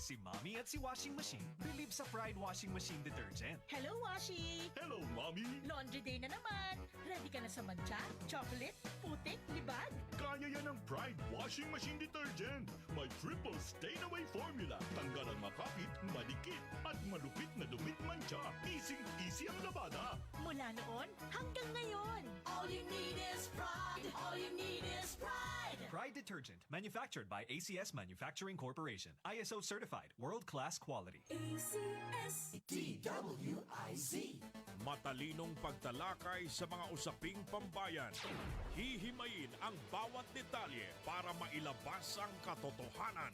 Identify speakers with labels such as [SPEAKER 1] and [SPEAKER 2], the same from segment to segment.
[SPEAKER 1] Si Mommy at si Washing Machine believe sa Pride Washing Machine Detergent.
[SPEAKER 2] Hello, Washi!
[SPEAKER 3] Hello, Mommy!
[SPEAKER 2] Laundry day na naman! Ready ka na sa mancha, chocolate, putik, libag?
[SPEAKER 3] Kaya yan ang Pride Washing Machine Detergent. May triple stain-away formula. Tanggal ang makapit, malikit, at malupit na dumit mancha. Easy ang labada.
[SPEAKER 2] Mula noon hanggang ngayon. All you need is pride! All you need is pride!
[SPEAKER 1] Pride Detergent, manufactured by ACS Manufacturing Corporation. ISO certified, world-class quality.
[SPEAKER 2] ACS.
[SPEAKER 4] Matalinong pagtalakay sa mga usaping pambayan. Hihimayin ang bawat detalye para mailabas ang katotohanan.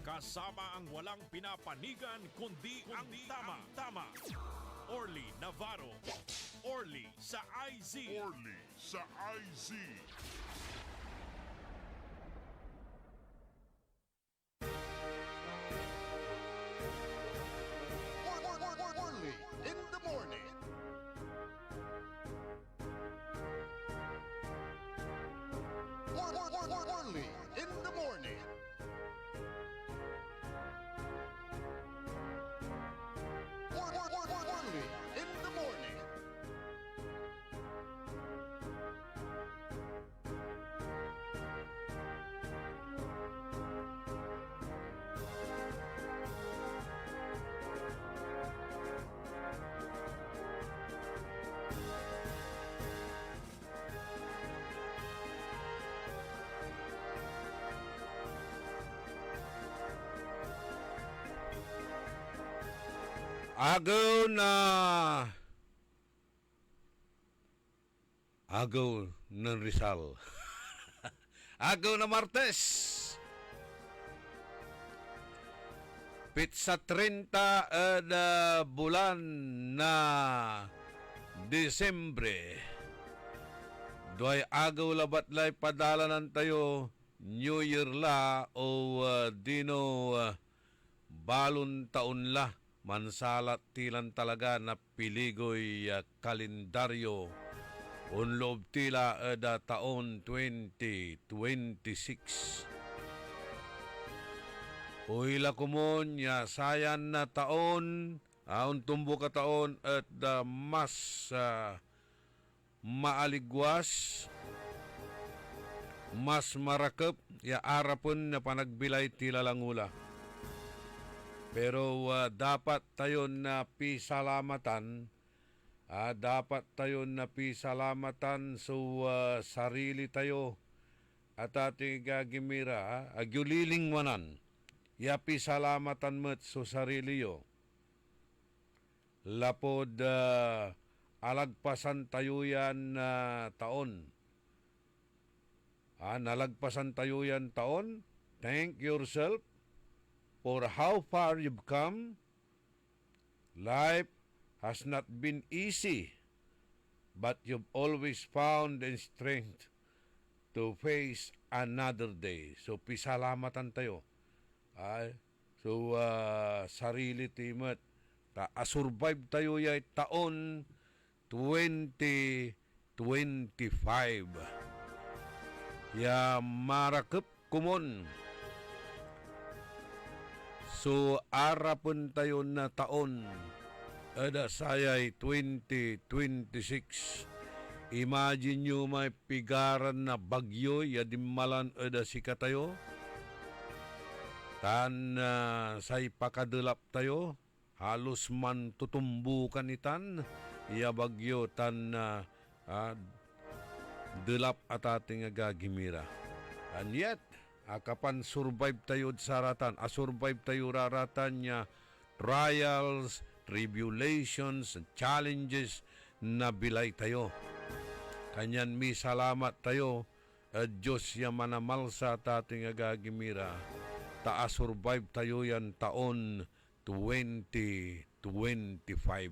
[SPEAKER 4] Kasama ang walang pinapanigan kundi ang tama. Orly Navarro. Orly sa IZ.
[SPEAKER 3] Orly sa IZ.
[SPEAKER 5] Orly in the morning. Orly in the morning. Orly in the morning.
[SPEAKER 6] Agaw ng Rizal. Agaw na Martes. Pitsa 30 na bulan na Desembre. Doay agaw labat lay padalanan tayo New Year la o dino balon taon la. Mansalat tilan talaga na piligoy kalendaryo. Unlob tila da taon 2026. Uila kumon ya sayan na taon, tumbo ka taon at mas maaligwas, mas marakep, ya arapon na panagbilay tila langula. Pero dapat tayo na pisalamatan, dapat tayo na pisalamatan so sarili tayo at ating gagimira, agyulilingwanan, ya pisalamatan mo't so sarili yo. Lapod alagpasan tayo yan taon. Nalagpasan tayo yan taon, thank yourself for how far you've come. Life has not been easy, but you've always found the strength to face another day. So, pisalamatan tayo. So, sarili timot. Survive tayo yay taon 2025. Ya marakep kumon. So, arapon tayo na taon, ada sayay 2026. Imagine nyo may pigaran na bagyo, yadimmalan ada sika tayo. Tan say pakadulap tayo, halos man tutumbukan itan, iya bagyo tan dulap at ating gagimira. And yet, akapan survive tayo saratan, survive tayo raratan niya trials, tribulations, challenges na bilay tayo. Kanyan mi salamat tayo, Diyos ya manamalsa tating agagimira. Survive tayo yan taon 2025.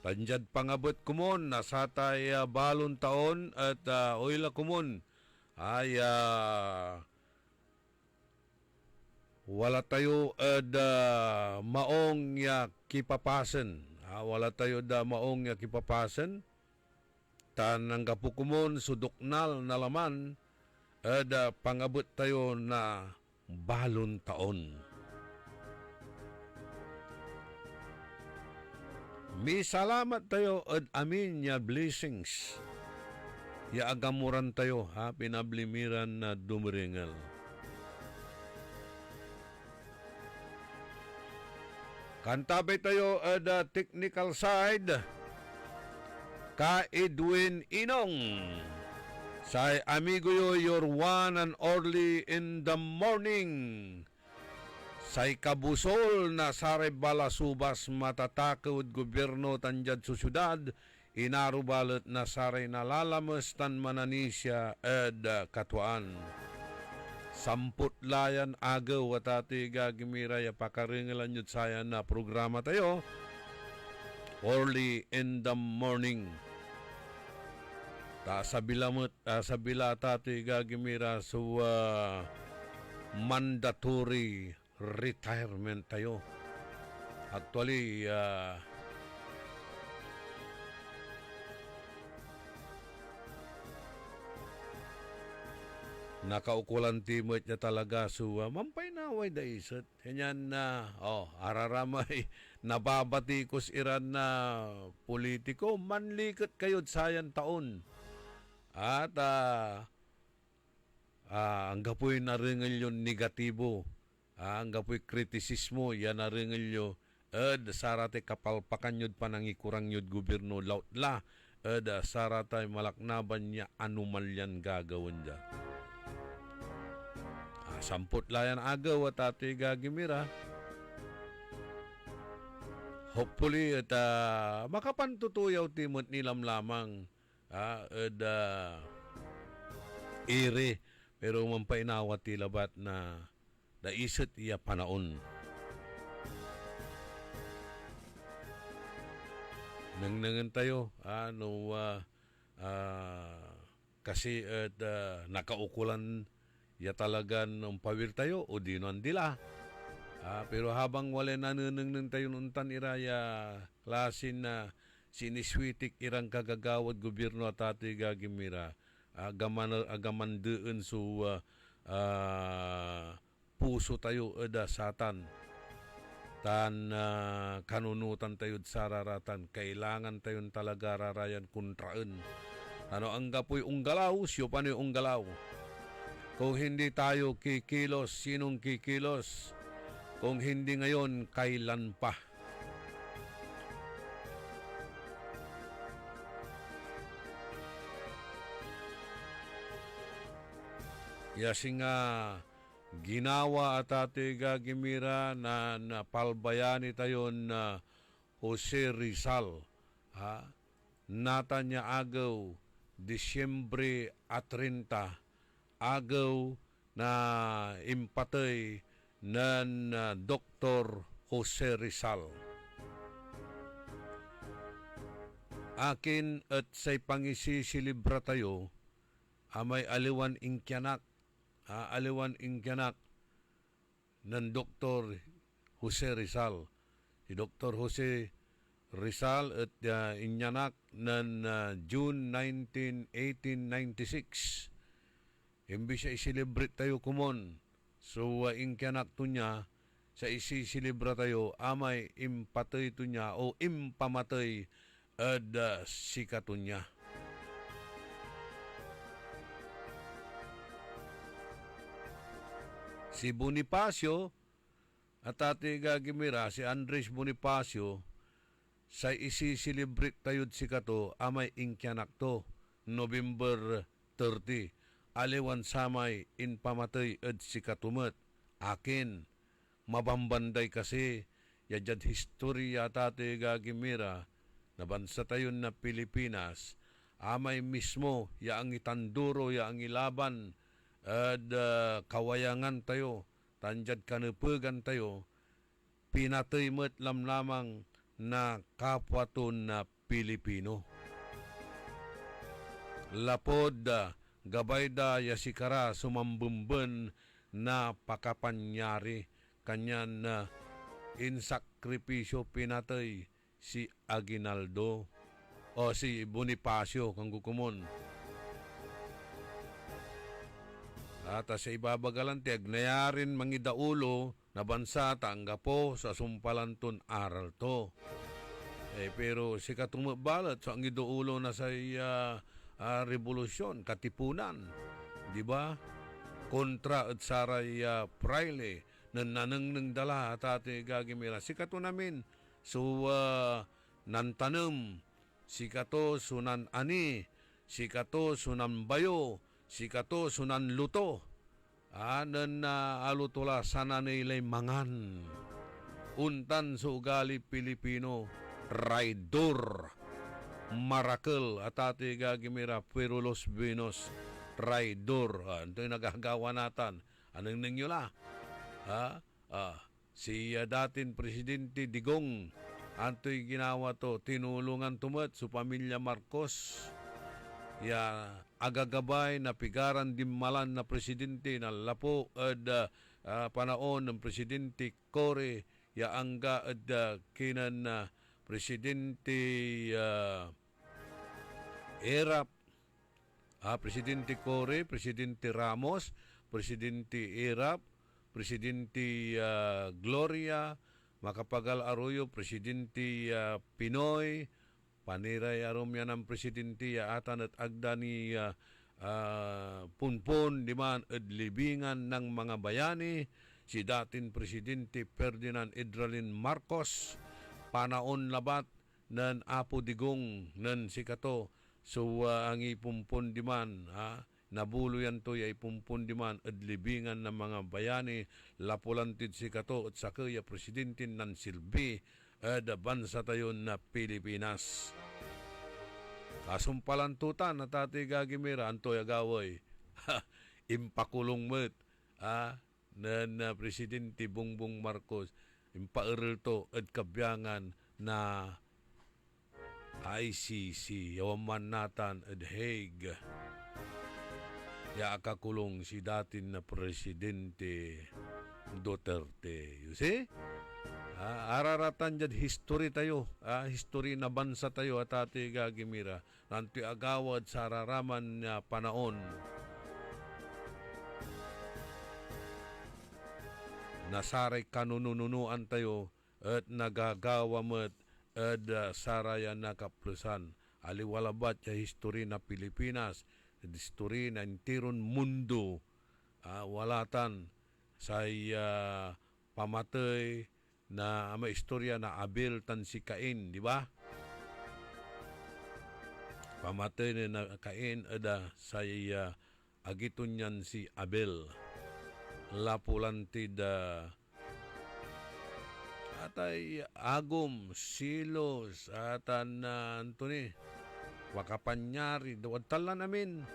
[SPEAKER 6] Tanjad pangabot kumon, nasa tayo balon taon at oila kumon ay wala tayo maong ya kipapasen. Wala tayo maong ya kipapasen. Tanang kapukumon suduknal na laman pangabot tayo na balon taon. Mi salamat tayo at amin ya blessings. Ya agamuran tayo ha pinablimiran na dumiringal. Kantabay tayo at technical side. Ka Edwin Inong. Say amigo yo, your one and only in the morning. Say kabusol na saray balasubas matatakod gobyerno tanjad sa syudad. Inarubalot na saray nalalamas tan mananisya ed katuan. Samput layan agaw at ati gagimira ya pakaringalan yun saya na programa tayo. Early in the morning. Ta sabila tati gagimira sa mandatory retirement tayo. Actually, nakaukulan timot niya talaga so mampay na way da isot. Ganyan na araramay nababatikos iran na politiko manlikot kayo sayan taon. At ang gapoy naringal yun negatibo. Ang gapoy kritisismo yan naringal yun. Sarate kapalpakan yun panangikurang yun gobyerno lautla. Sarate malaknaban niya anumal yan gagawin dyan. Samput layan agaw at ati gagimira. Hopefully at makapantutuyaw timot nilam lamang ire pero mampainawat tilabat na daisot iya panaon. Nangnangan tayo kasi nakaukulan ya talagan ng pawir tayo o di nun dila. Pero habang wala nanunang tayo nuntan iraya klasin na siniswitik irang kagagawad gobyerno at ati gagimira agaman doon so puso tayo eda satan tan kanunutan tayo sararatan kailangan tayo talaga rarayan kuntraan ano ang gapoy unggalaw siyo pa ni unggalaw. Kung hindi tayo kikilos, sinong kikilos? Kung hindi ngayon, kailan pa? Yasi nga ginawa at ati gagimira na napalbayani tayo na Jose Rizal. Nata niya agaw, Disyembre 30, agaw na impatay ng Dr. Jose Rizal. Akin at say pangisisilibre tayo amay aliwan ingkyanak ng Dr. Jose Rizal. Si Dr. Jose Rizal at inyanak ng June 19, 1896. Imbis siya isilibrate tayo kumon. So, ingkyanak to niya, sa isisilibra tayo, amay impatay to niya o impamatay at sikato niya. Si Bonifacio, at ati gagimira, si Andres Bonifacio, sa isisilibrate tayo sikato, amay ingkyanak to, November 30. Aliwan samay in pamatay ed si katumet. Akin, mabambanday kasi, yadjad historya tate gagimira, na bansa tayo na Pilipinas, amay mismo, yaang itanduro, yaang ilaban, ed kawayangan tayo, tanjad kanupugan tayo, pinatay met lamang na kapwa to na Pilipino. Lapod, gabay da yasikara sumambumben na pakapanyari kanyan na insakripisyo pinatay si Aguinaldo o si Bonifacio kang gukumon. At sa ibabagalan tiag nayarin mangidaulo na bansa tangga po sa sumpalanton aral to. Pero si katumabalat so ang iduulo na sa revolusyon, katipunan, di ba? Kontra at saray praile na nanang dala at ate gagimira. Si kato namin, so nantanam, si kato sunan ani, si kato sunan bayo, si kato sunan luto. Nan alutula sana nilay mangan. Untan sa ugali Pilipino, raidor, marakel at ate gagimira, pero los Venus, raidor. Ito yung nagagawa natin. Anong ninyo la? Si datin Presidente Digong, anto'y ginawa to, tinulungan tumat sa pamilya Marcos. Agagabay na pigaran dimmalan na presidente na lapo at panaon ng Presidente Cory, angga at kinan na Presidente Erap, Presidente Cory, Presidente Ramos, Presidente Erap, Presidente Gloria, Macapagal Arroyo, Presidente Pinoy, Paniray arom yan ang Presidente atan at agda ni punpon diman at libingan ng mga bayani, si datin Presidente Ferdinand Edralin Marcos, panaon labat nan Apo Digong nan sikato so ang ipumpon diman nabulo yan to ay pumpon diman at libingan ng mga bayani lapulantid sikato at sakaya Presidente nan silbi at bansa tayo na Pilipinas. Kasumpalantutan na tati gagimira antoy agaway impakulong met na Presidente Bongbong Marcos impaaral to at kabyangan na ICC yawaman natan at Hague akakulong si datin na Presidente Duterte. You see? Araratan dyan history tayo, history na bansa tayo at ati gagimira nanti agawad sa araraman na panaon nasaray kanununuan tayo at nagagawa met at sarayan na kaplusan aliwalabat ya history na Pilipinas, history na intiron mundo, walatan sa pamatay na may istorya na Abel tan si Cain, di ba? Pamatay na Cain ada sa agiton yan si Abel. Lapulantid atay agom, silos, atan Antony, wakapanyari, dawadtala namin.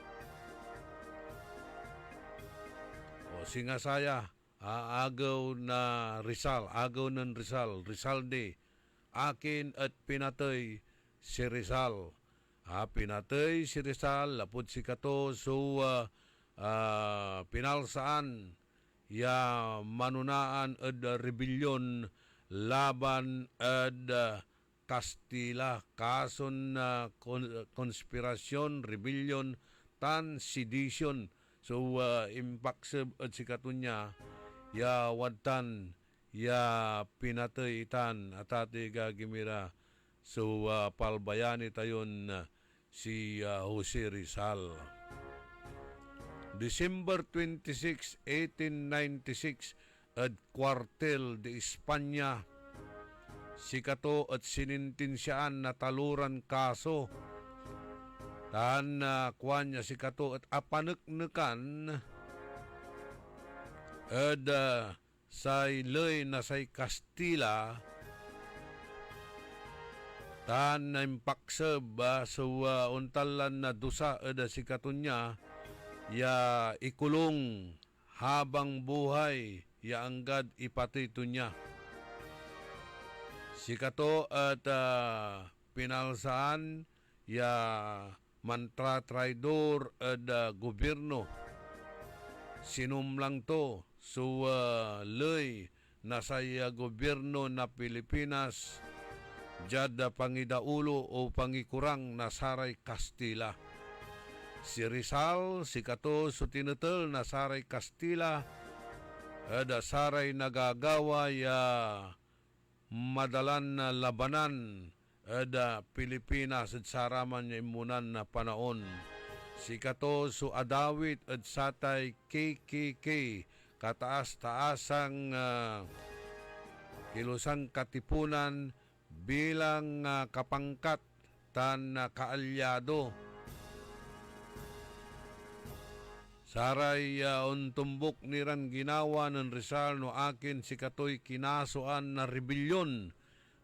[SPEAKER 6] O singa saya, agaw na Rizal, agaw ng Rizal, Rizalde, akin at pinatay si Rizal. Pinatay si Rizal, lapod si kato, so pinalsaan, manunaan at rebellion laban at Kastila, kason na konspirasyon, rebellion, tan sedition. So impakseb at si kato niya, wadtan, pinatay itan at ati gagimira. So palbayani tayon si Jose Rizal. December 26, 1896 at Cuartel de España, sikato at sinintinsyaan na taluran kaso tan kuanya sikato at apaneknekan at say lay na say Kastila tan impakseb so untalan na dusa ada sikato niya ikulong habang buhay anggad ipatito niya. Sikato at pinalsaan mantra traidor at gobyerno. Sinumlang to so lay na saya gobyerno na Pilipinas jada pangidaulo o pangikurang na saray Kastila. Si Rizal, si kato so tinutul na saray Kastila, saray nagagawa madalan na labanan Pilipinas at saraman niya imunan na panahon. Si kato su adawit at satay KKK kataas-taasang kilusang katipunan bilang kapangkat tan kaalyado. Saray untumbok niran ginawa ng Rizal no akin si katoy kinasuan na rebelyon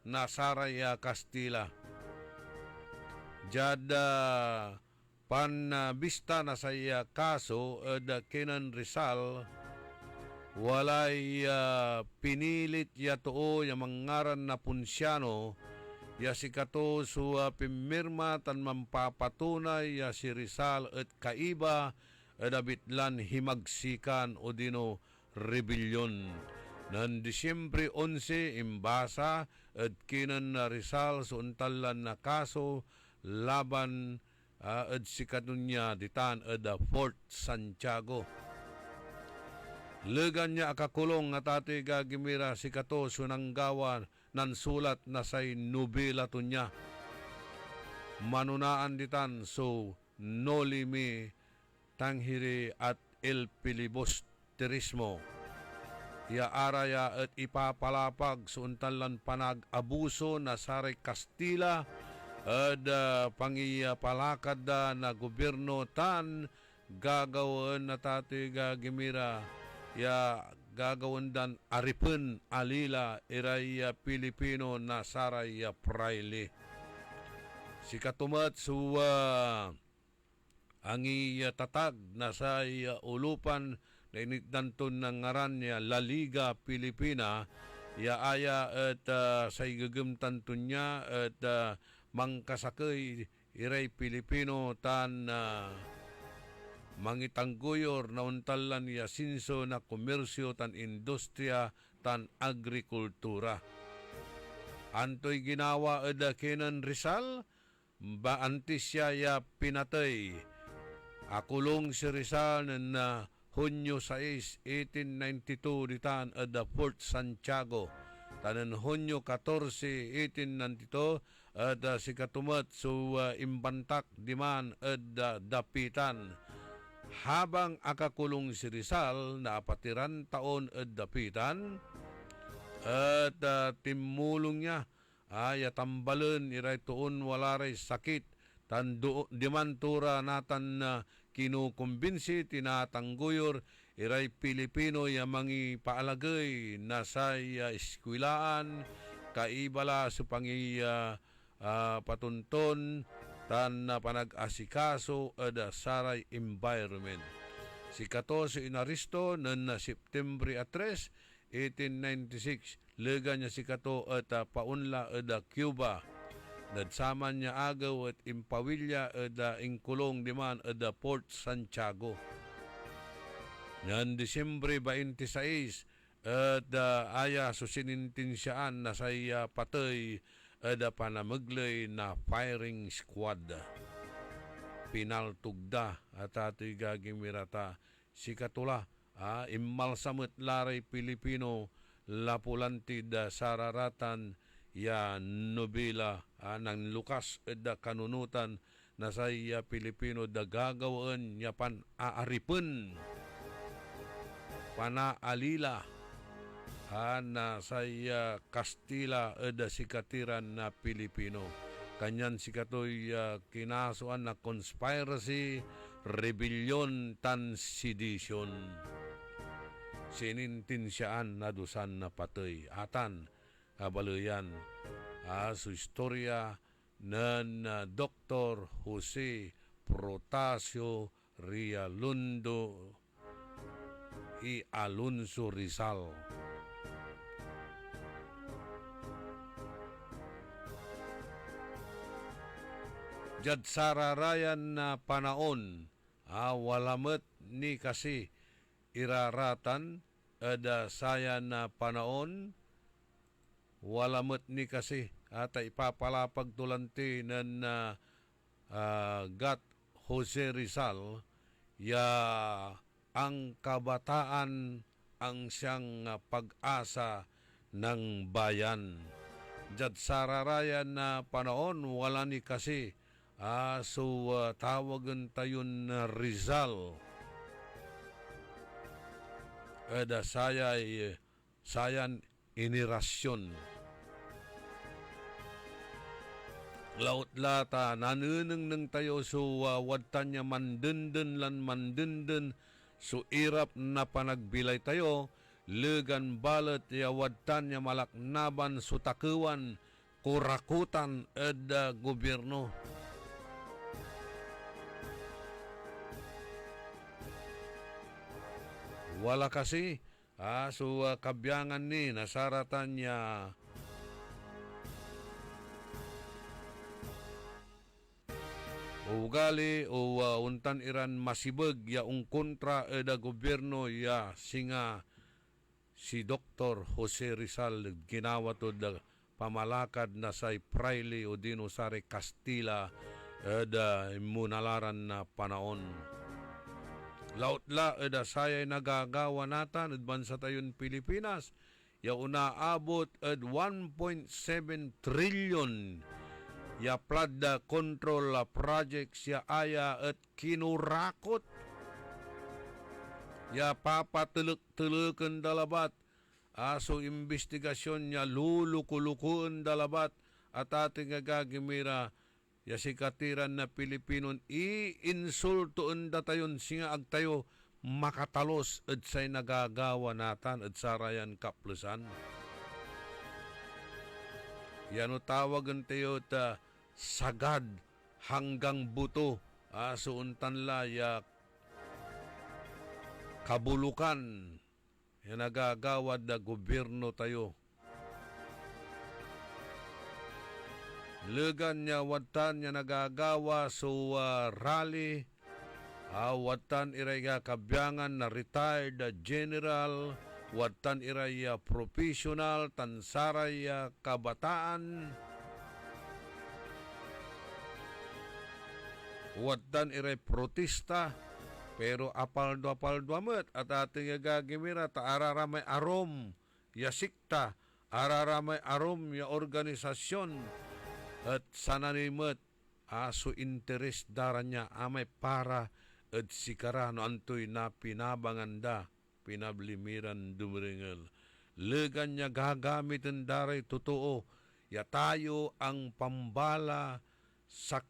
[SPEAKER 6] na saray Kastila. Jada panbista na sa kaso kinan Rizal walay pinilit ya too ya mangaran na punsyano ya si kato su pimirma tan mampapatunay ya si Rizal at kaiba dabitlan himagsikan o dino rebelyon. Nan Disyembre 11 imbasa at kinan na Rizal suntalan na kaso laban at si katunya ditan at Fort Santiago. Legan niya akakulong at ati gagimira si kato sunanggawa nan sulat na say nobela to niya. Manunaan ditan so nolimi tanghiri at el filibusterismo. Ya araya at ipapalapag suntalan panag-abuso na saray Kastila at pangiyapalakad na gobyerno tan gagawin na tati gagimira ya gagawin dan aripin alila iray Pilipino na saray praile. Si katumat suwa ang tatag na sa ulupan na inigdanton ng ngaran niya La Liga Pilipina ya aya at sa igagimtanton niya at mangkasakay iray Pilipino tan mangitangguyor na untalan ya sinso na komersyo tan industriya tan agrikultura. Antoy ginawa at kinan Rizal ba antis siya ya pinatay. Akulong si Rizal na Hunyo 6, 1892 ditan at Fort Santiago. Tanan Hunyo 14, 1892 at si katumat so imbantak diman at dapitan. Habang akakulong si Rizal na apatiran taon at dapitan at timulong niya ay tambalen iray tuon walaray sakit tan dimantura natan kinukumbinsi tinatangguyor iray Pilipino ya mangi paalagay na sa eskwilaan kaibala sa pangi patunton tan panag-asikaso ada saray environment. Si 14 inaristo nan Septembre 3, 1896 lega niya si kato at paunla ada Cuba. Nadsaman niya agaw at impawilya at inkulong diman at Port Santiago. Yan Disyembre 26 at aya susinintinsyaan na sa patay at panamaglay na firing squad. Pinaltugda at ato'y gagimirata si katula immalsamot laray Pilipino lapulantid sararatan ya nobela ng lukas da kanunutan na sa Pilipino da gagawin ya pan aaripin panaalila na sa Kastila da sikatiran na Pilipino. Kanyan sikatoy kinasuan na conspiracy, rebellion, tan sedition. Sinintinsyaan na dusan na patay atan kabaluyan sa istorya ng Dr. Jose Protasio Rialundo y Alonso Rizal. Jad sararayan na panahon walamet ni kasi iraratan ada saya na panahon walamet ni kasi at ipapalapag tulanti ng Gat Jose Rizal ya ang kabataan ang siyang pag-asa ng bayan. jad sararayan na panahon wala ni kasi tawagan tayon na Rizal. Eda sayan inirasyon. Laut lata nanuneng neng tayo wadtan niya mandenden so irap na panagbilay tayo legan balet ya wadtan niya malaknaban sutakewan kurakutan eda gobyerno. Wala kasi kabyangan ni nasaratan niya ugali untan iran masibag yaong kontra eda gobyerno ya singa si Dr. Jose Rizal ginawa to da pamalakad na say Fraile o Dinosare Castilla eda munalaran na panahon. Lautla eda sayay nagagawa natan ed bansa tayon Pilipinas ya unaabot ed 1.7 trillion ya flood control projects ya aya at kinurakot ya papatuluk-tulukan dalabat aso investigasyon ya lulukulukuan dalabat at ating agagimira ya sikatiran na Pilipinon i-insultoon datayon singa agtayo makatalos at say nagagawa natan at sarayan kaplusan. Yan tawagan tayo ta sagad hanggang buto suuntan la ya kabulukan yan nagagawad na gobyerno tayo. Legan niya watan niya nagagawa rally watan iraya kabyangan na retired general watan iraya professional tansaraya kabataan watan iray protesta pero apaldo amet at ating gagimira ta araramay arom ya sikta araramay arom ya organisasyon at sananimet aso interes daranya amay para at sikarano antoy na pinabanganda pinablimiran dumiringel legan niya gagamit ang daray totoo ya tayo ang pambala sa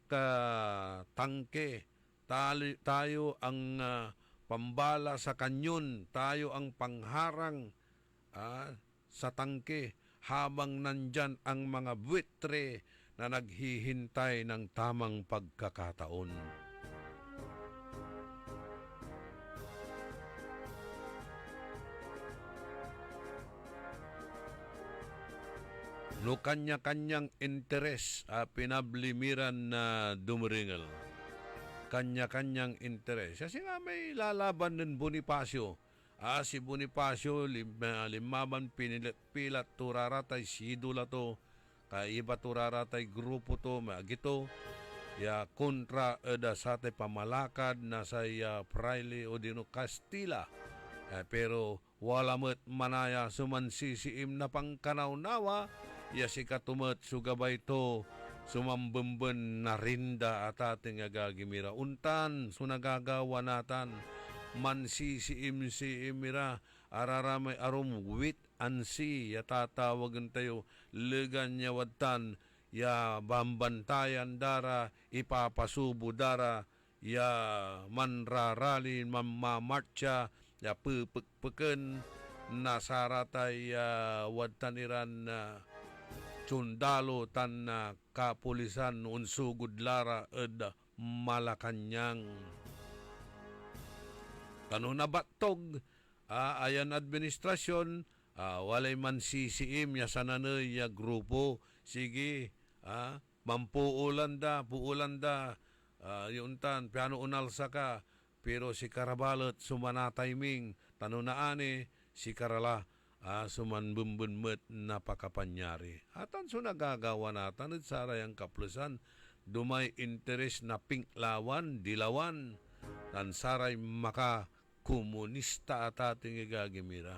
[SPEAKER 6] tangke tayo ang pambala sa kanyon tayo ang pangharang sa tangke habang nandyan ang mga buitre na naghihintay ng tamang pagkakataon. No kanya-kanyang interes pinablimiran na dumiringel. Kanya-kanyang interes. Kasi nga may lalaban ng Bonifacio. Si Bonifacio limaman pilat turaratay sidula to kaiba turaratay grupo to magito ya kontra eda sate pamalakad na sa Fraile o Dino Castilla pero wala met manaya sumansisiim na pangkanawnawa ya si katumet sugabay to sumambemben na rinda at ating agagimira untan sunagagawa natan mansisiim si imira araramay arom wit ansi ya tatawagan tayo legan niya watan ya bambantayan dara ipapasubo dara ya manrarali mamamarcha ya pupukpuken nasaratay watan iran sundalo tan kapulisan unsugod lara ed Malacanang kano nabatog ayan administrasyon walay man sisiim ya sananoy ya grupo sige puulan da yuntan piano unalsa ka pero si Karabalot sumanatay ming tanunaani si Karala sumanbumbunmet napakapanyari atan so nagagawa natan at sarayang kaplusan dumay interes na pinklawan dilawan tan saray maka komunista at ating igagimira.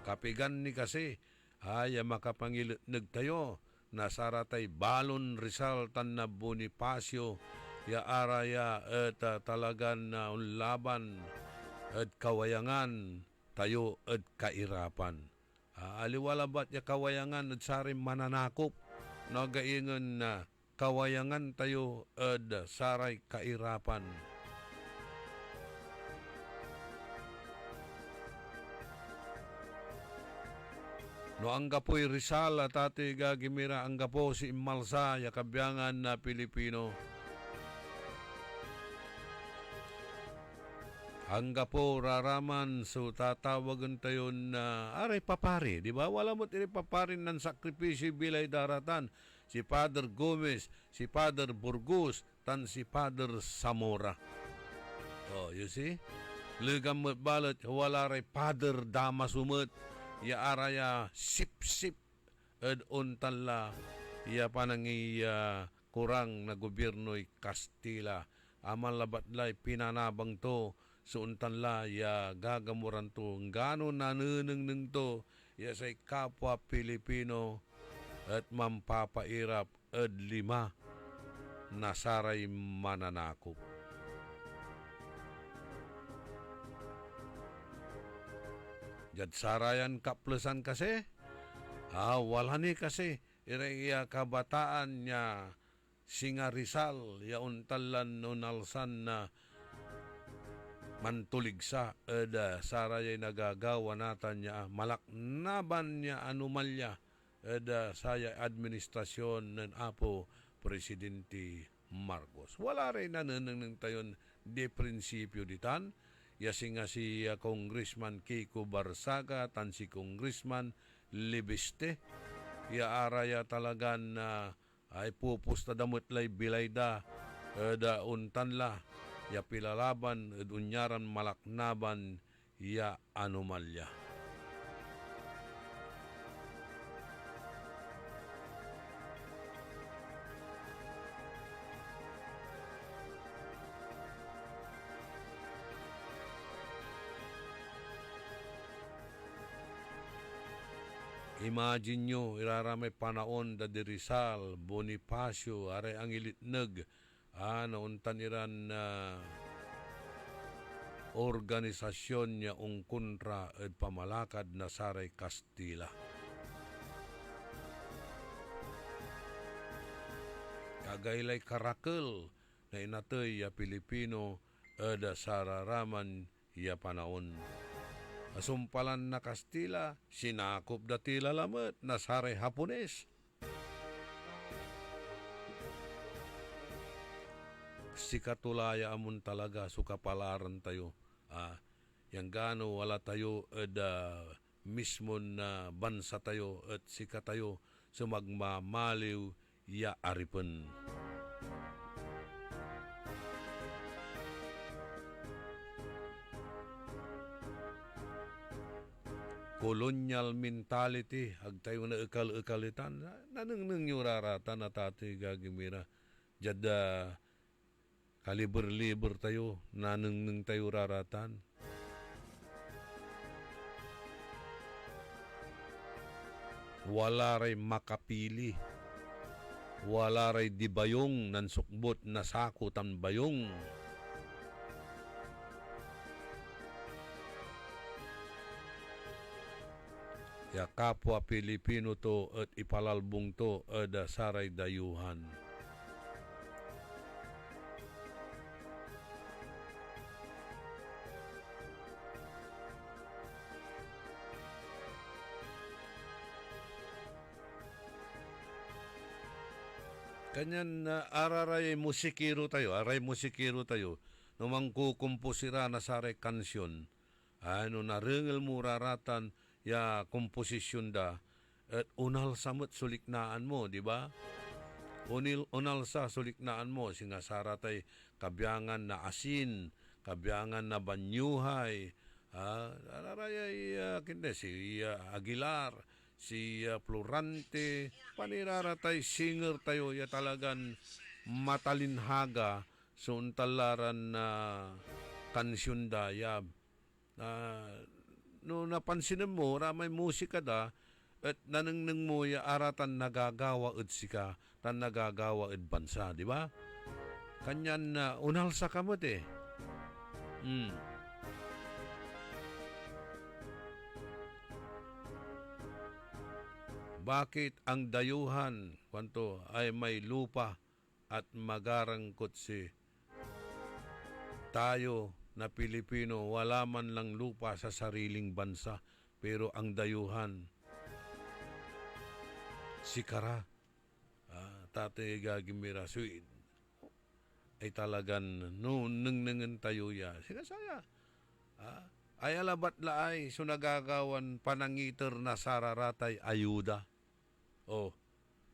[SPEAKER 6] kapigan ni kasi ay makapangilitnag tayo nasaratay Balon Rizal tan na Bonifacio ya araya at talagan na laban at kawayangan tayo at kairapan. Aliwalabat ya kawayangan at saring mananakop nagaingan na kawayangan tayo at saray kairapan. No ang gapoy Rizal at ati gagimira ang gapo si Imalsa ya kabyangan na Pilipino. Ang gapo raraman so tatawagan tayo na aray papari, di ba? Wala mo tiri paparin ng sakripisyo bilay daratan. Si Father Gomez, si Father Burgos, tan si Father Zamora. Oh, you see? Legam mo balat, wala ray Father Damasumot. Ya araya sip-sip ed untala ya panangi kurang na gobyerno'y Kastila. Aman labatlay pinanabang to so untanla ya gagamuran to ngano nanuneng to ya say kapwa Pilipino at mampapairap ed 5 nasaray mananakop. Jad sarayan kaplesan kasi, wala ni kasi, iya kabataan niya, Singa Rizal, ya untalan nunalsan na mantuligsa, sarayay nagagawa natan niya, malaknaban niya anumalya, saya administrasyon ng Apo Presidente Marcos. Wala rin nananang tayon de prinsipyo ditan, yasi nga si Congressman Kiko Barsaga tan si Congressman Libiste ya araya talagan na ay pupusta damot lay bilayda da untanla ya pilalaban unyaran malaknaban ya anomalya. Imagine nyo, iraramay panahon da di Rizal, Bonifacio, are ang ilitnag, nauntan iran na organisasyon niya kontra at pamalakad na saray Kastila. Kagaylay karakal na inatoy ya Pilipino da sararaman ya panahon. Asumpalan na Kastila, sinakop da tila lamat na saray Hapones. Si katulaya amon talaga sukapalaran tayo. Yang gano wala tayo mismo na bansa tayo at sika tayo sumagmamaliw ya aripen. Colonial mentality, agtayo na ekal-ekalitan, nanang yuraratan at ati gagimira. Jada kaliber-liber tayo, nanang tayo raratan. Wala ray makapili. Wala ray di bayong nan sukbot na sako tan bayong. Ya kapwa Pilipino to at ipalalbong to ada saray dayuhan. Kanyan araray musikiro tayo, namang kukumposira na saray kansyon. Ano naringel mo raratan ya komposisyon da at unal samot suliknaan mo, di ba? Unal sa suliknaan mo singasaratay kabyangan na asin, kabyangan na banyuhay, si Aguilar, si Florante, paniraratay singer tayo ya talagan matalinhaga suuntalaran na kansyon da ya no napansin mo, ramay musika da, at nanangnang mo ya aratan nagagawa at sika, tan nagagawa at bansa, di ba? Kanyan na unal sa kamot eh. Bakit ang dayuhan kwanto ay may lupa at magarangkot si tayo na Pilipino wala man lang lupa sa sariling bansa pero ang dayuhan si Kara Tatay Gagimira Suid ay talagan nung tayo ya sinasaya ay alabat laay so nagagawan panangiter na sararatay ayuda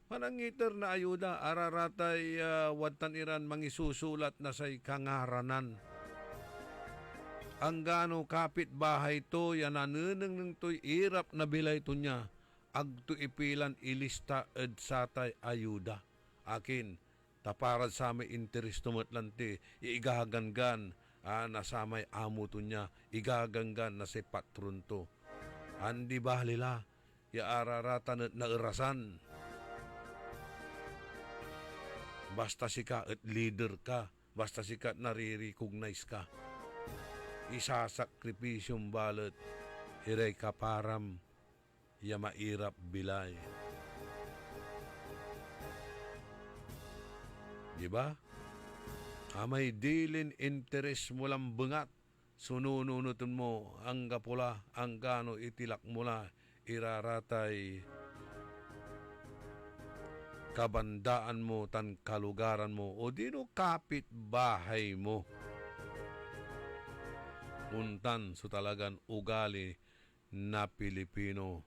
[SPEAKER 6] panangiter na ayuda araratay watan iran mangisusulat na say kangaranan ang gano kapit bahay to yan nanunang ng to'y irap na bilay to niya agto ipilan ilista ed satay ayuda akin taparad sa may interes tumatlanti iigaganggan nasamay amo to niya igaganggan na si patron to andi bahlila yaararatan at nairasan basta sika at leader ka basta sika at nare-recognize ka isasakripisyong balot hiray kaparam ya mairap bilay diba? Amay dilin interes mo lang bengat sunununutin mo ang gapula ang gano itilak mula iraratay kabandaan mo tan kalugaran mo o dino kapit bahay mo untan so talagan ugali na Pilipino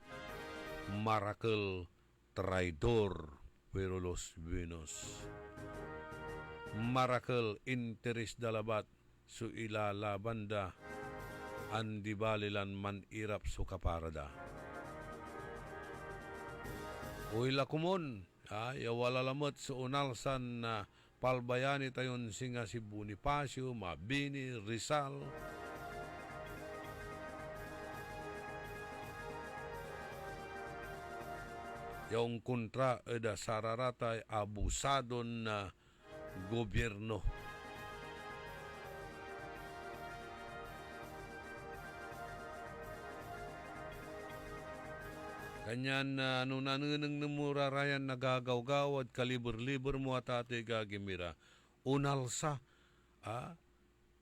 [SPEAKER 6] marakel traidor pero los buenos marakel interes dalabat so ilalabanda andi balilan man irap so kaparada Uila kumon, wala lamot sa unalsan na palbayani tayon singa si Bonifacio, Mabini, Rizal. Yung kontra eda sararatay abusadon na gobyerno. Kanyan na nanunang namurarayan nagagaw-gawad kalibur-libur mo at ate Gagimira. Unalsa,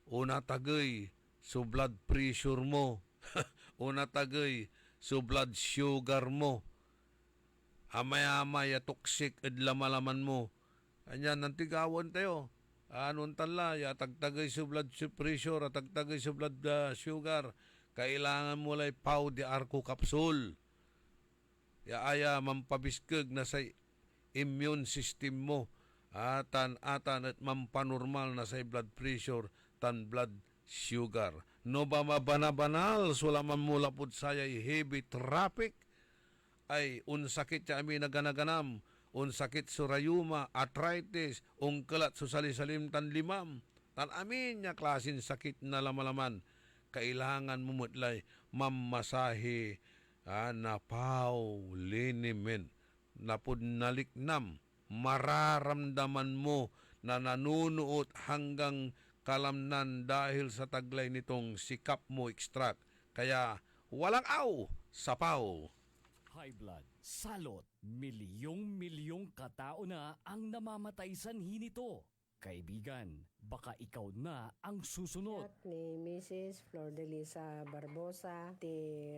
[SPEAKER 6] unatagay so blood pressure mo. Unatagay so blood sugar mo. Amay-amay toxic at lamalaman mo. Kanyan nantigawan tayo. Anong tala, tagtagay so blood pressure, tagtagay so blood sugar. Kailangan mo lay pau di arco capsule. Aya mampabiskeg na sa immune system mo atan at mampanormal na sa blood pressure tan blood sugar no ba mabanabanal sula man mula pud sayay heavy traffic ay unsakit sa amin naganaganam unsakit sa rayuma arthritis ungkelat sa salisalim tan limam tan amin nya klasin sakit na lamalaman kailangan mo mutlay mamasahe napaw liniment napud naliknam mararamdaman mo na nanunuot hanggang kalamnan dahil sa taglay nitong sikap mo extract kaya walang aw sapaw
[SPEAKER 7] high blood, salot, milyong-milyong katao na ang namamatay sanhi nito. Kaibigan, baka ikaw na ang susunod.
[SPEAKER 8] Ni Mrs. Flor de Lisa Barbosa ti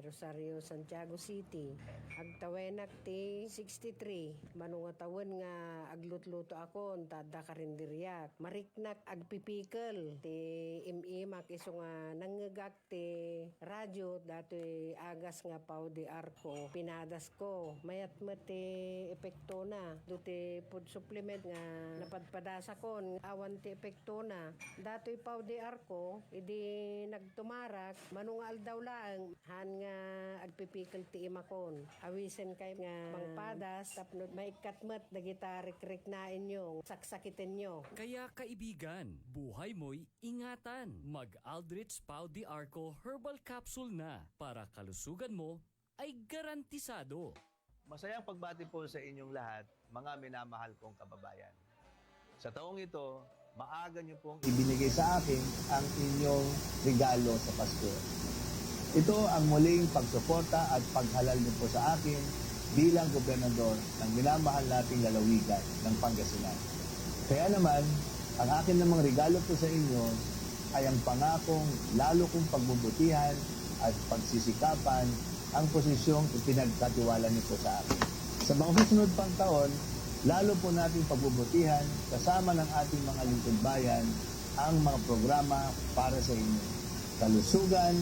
[SPEAKER 8] Rosario, Santiago City. Agtawenak ti 63. Manungatawin nga aglutluto ako tada karinderyak. Mariknak agpipikal ti imimak iso nga nangagak ti radyo datoy agas nga pau di arko. Pinadas ko. Mayat ti epekto na. Do ti food supplement nga napadpadasa kon awan ti epekto na. Dato'y pau di arko, idi nagtumarak, manungal daw lang, han nga agpipikil ti imakon. Awisen kay nga mangpadas, tapno maikatmat, dagita rik-rik na inyong, saksakitin nyo.
[SPEAKER 7] Kaya kaibigan, buhay mo'y ingatan. Mag-Aldrich Pau di Arco Herbal Capsule na para kalusugan mo ay garantisado.
[SPEAKER 9] Masayang pagbati po sa inyong lahat, mga minamahal kong kababayan. Sa taong ito, maaga niyo pong ibinigay sa akin ang inyong regalo sa Pasko. Ito ang muling pagsuporta at paghalal niyo po sa akin bilang gobernador ng minamahal nating lalawigan ng Pangasinan. Kaya naman, ang akin namang regalo po sa inyo ay ang pangakong lalo kong pagbubutihan at pagsisikapan ang posisyong ipinagkatiwala niyo po sa akin. Sa mga susunod pang taon, lalo po nating pagbubutihan kasama ng ating mga lingkod bayan ang mga programa para sa inyo. Kalusugan,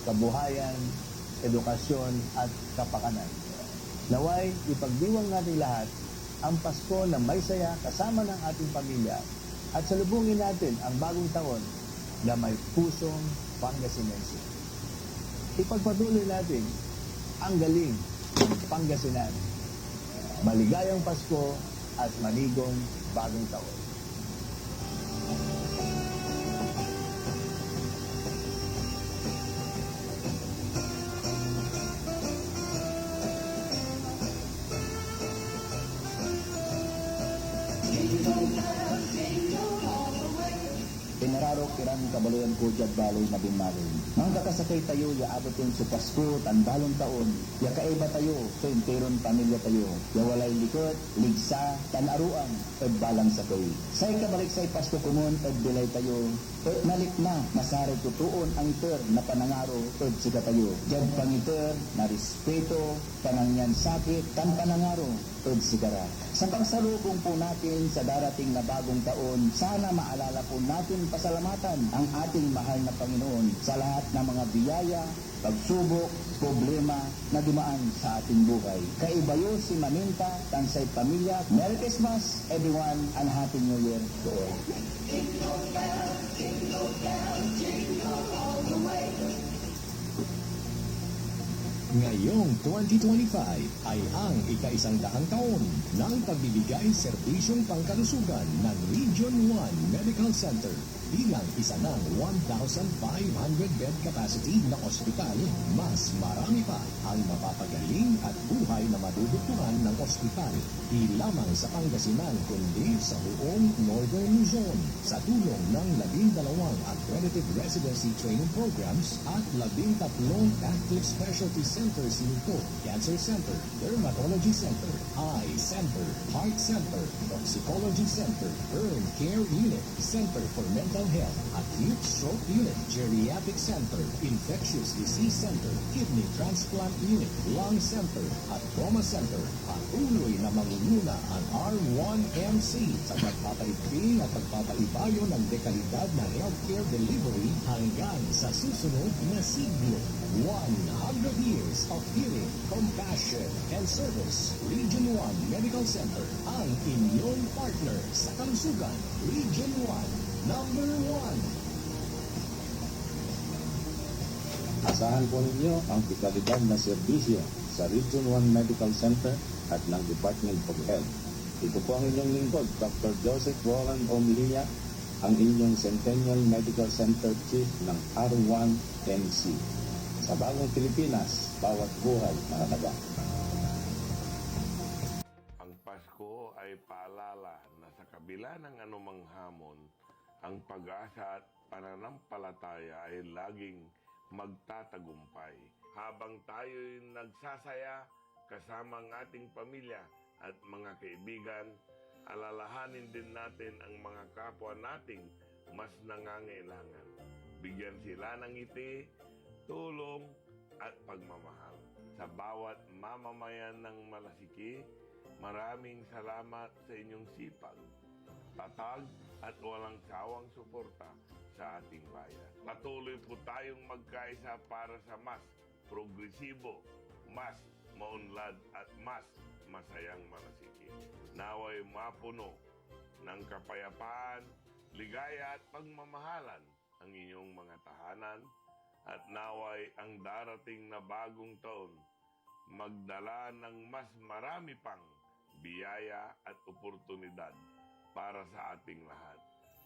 [SPEAKER 9] kabuhayan, edukasyon at kapakanan. Naway, ipagdiwang natin lahat ang Pasko na may saya kasama ng ating pamilya at salubungin natin ang bagong taon na may pusong Pangasinense. Ipagpatuloy natin ang galing ng Pangasinan. Maligayang Pasko at manigong bagong taon.
[SPEAKER 10] Pinararo kiran kabaluyan ko jad baloy na bimaloy. Nang kakasakay tayo, ya abaton sa Pasko, tandalong taon, ya kaiba tayo, so interon pamilya tayo, ya walay likot, ligsa, tanaruang, at balang sakay. Say kabalik say Pasko kumon, at bilay tayo, at nalik na, nasari tutuon ang iter na panangaro, at siga tayo. Jad pangiter, na respeto, panangyan sakit, tan panangaro, at sigara. Sa pagsalubong po natin sa darating na bagong taon, sana maalala po natin pasalamatan ang ating mahal na Panginoon sa lahat ng mga biyaya, pagsubok, problema na dumaan sa ating buhay. Kaibayo si Maminta, tansay pamilya. Merry Christmas, everyone, and Happy New Year to all. Jingle bell, jingle all the way.
[SPEAKER 11] Ngayong 2025 ay ang ika-100 taon ng pagbibigay serbisyong pangkalusugan ng Region 1 Medical Center bilang isa ng 1,500 bed capacity na ospital. Mas marami pa ang mapapagaling at buhay na maduduktuhan ng ospital, di lamang sa Pangasinan kundi sa buong Northern Luzon sa tulong ng 12 accredited residency training programs at 13 active specialty centers nito: Cancer Center, Dermatology Center, Eye Center, Heart Center, Toxicology Center, Burn Care Unit, Center for Mental Health, Acute Stroke Unit, Geriatric Center, Infectious Disease Center, Kidney Transplant Unit, Lung Center, at Trauma Center. Patuloy na mangunguna ang R1MC sa pagpapaigting at pagpapaibayo ng dekalidad ng healthcare delivery hanggang sa susunod na siglo. 100 years of healing, compassion, and service. Region 1 Medical Center, ang inyong partner sa kalusugan. Region 1, number 1.
[SPEAKER 10] Asahan po ninyo ang dekalidad na serbisyo sa Region 1 Medical Center at ng Department of Health. Ito po ang inyong lingkod, Dr. Joseph Warren Omilia, ang inyong Centennial Medical Center Chief ng R1MC. Sa bagong Pilipinas, bawat buhay mahalaga.
[SPEAKER 12] Ang Pasko ay paalala na sa kabila ng anumang hamon, ang pag-asa at pananampalataya ay laging magtatagumpay. Habang tayo'y nagsasaya kasama ang ating pamilya at mga kaibigan, alalahanin din natin ang mga kapwa nating mas nangangailangan. Bigyan sila ng ngiti, tulong at pagmamahal. Sa bawat mamamayan ng Malasiki, maraming salamat sa inyong sipag, tatag at walang sawang suporta sa ating bayan. Patuloy po tayong magkaisa para sa mas progresibo, mas maunlad at mas masayang Malasiki. Naway mapuno ng kapayapaan, ligaya at pagmamahalan ang inyong mga tahanan at naway ang darating na bagong taon magdala ng mas marami pang biyaya at oportunidad para sa ating lahat.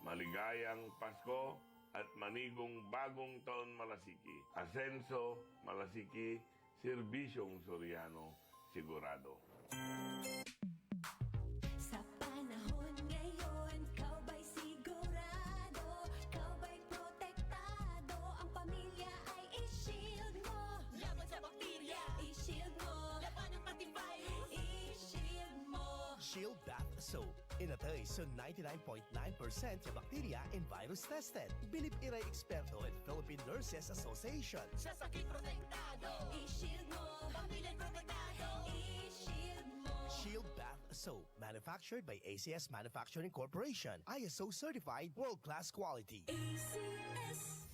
[SPEAKER 12] Maligayang Pasko at manigong bagong taon Malasiki. Asenso, Malasiki, Serbisyong Soriano, sigurado.
[SPEAKER 2] Sa panahon ngayon, kau ba'y sigurado? Kau ba'y protektado? Ang pamilya ay i-shield mo. Laban sa bakterya, i-shield mo. Laban ng antivirus, i-shield mo.
[SPEAKER 13] Shield Bath Soap. Inatay sa 99.9% na bakterya and virus tested. Bilib Iray Eksperto at Philippine Nurses Association.
[SPEAKER 2] Sa sakit protektado, i-shield mo. Pamilya protektado, i-shield mo.
[SPEAKER 13] Shield Bath Soap. Manufactured by ACS Manufacturing Corporation. ISO certified world-class quality.
[SPEAKER 2] ACS.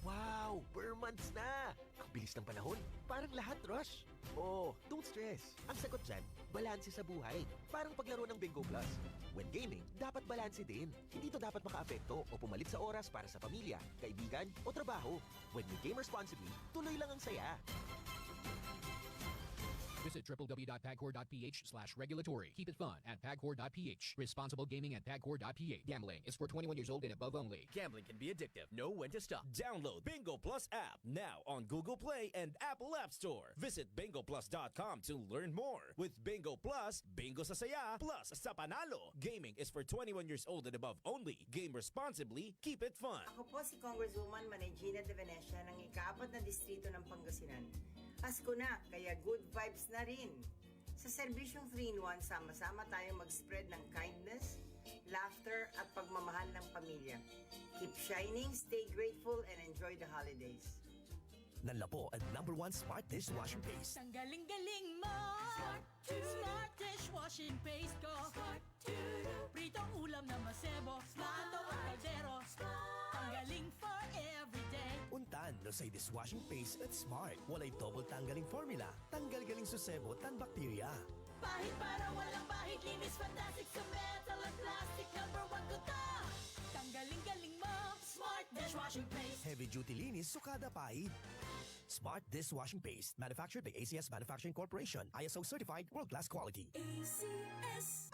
[SPEAKER 14] Wow! Burr months na! Ang bilis ng panahon, parang lahat rush. Oh, don't stress. Ang sagot dyan, balanse sa buhay. Parang paglaro ng Bingo Plus. When gaming, dapat balanse din. Hindi to dapat makaapekto o pumalit sa oras para sa pamilya, kaibigan o trabaho. When you game responsibly, tuloy lang ang saya.
[SPEAKER 15] Visit www.pagcor.ph/regulatory. Keep it fun at pagcor.ph. Responsible gaming at pagcor.ph. Gambling is for 21 years old and above only.
[SPEAKER 16] Gambling can be addictive. Know when to stop. Download Bingo Plus app now on Google Play and Apple App Store. Visit bingoplus.com to learn more. With Bingo Plus, bingo sa saya, plus sa panalo. Gaming is for 21 years old and above only. Game responsibly. Keep it fun.
[SPEAKER 17] Ako po si Congresswoman Manegina de Venecia ng ika-4 na distrito ng Pangasinan. Pasko na, kaya good vibes na rin. Sa serbisyong 3-in-1, sama-sama tayong mag-spread ng kindness, laughter at pagmamahal ng pamilya. Keep shining, stay grateful, and enjoy the holidays.
[SPEAKER 13] Nanla po ang #1 Smart Dishwashing Paste.
[SPEAKER 2] Ang galing-galing mo. Smart dishwashing paste ko. Pritong ulam na masebo. Plato at kaldero. Ang galing for everyday.
[SPEAKER 13] Untan no say dishwashing paste at Smart. Walay double tanggaling formula. Tanggal galing susebo tan bakterya.
[SPEAKER 2] Pahit para walang pahit. Linis fantastic sa metal at plastic. #1 ko to. Tanggaling-galing mo. Smart dishwashing paste.
[SPEAKER 13] Heavy duty linis sukada pahid. Smart Dishwashing Paste. Manufactured by ACS Manufacturing Corporation. ISO certified world-class quality.
[SPEAKER 2] ACS.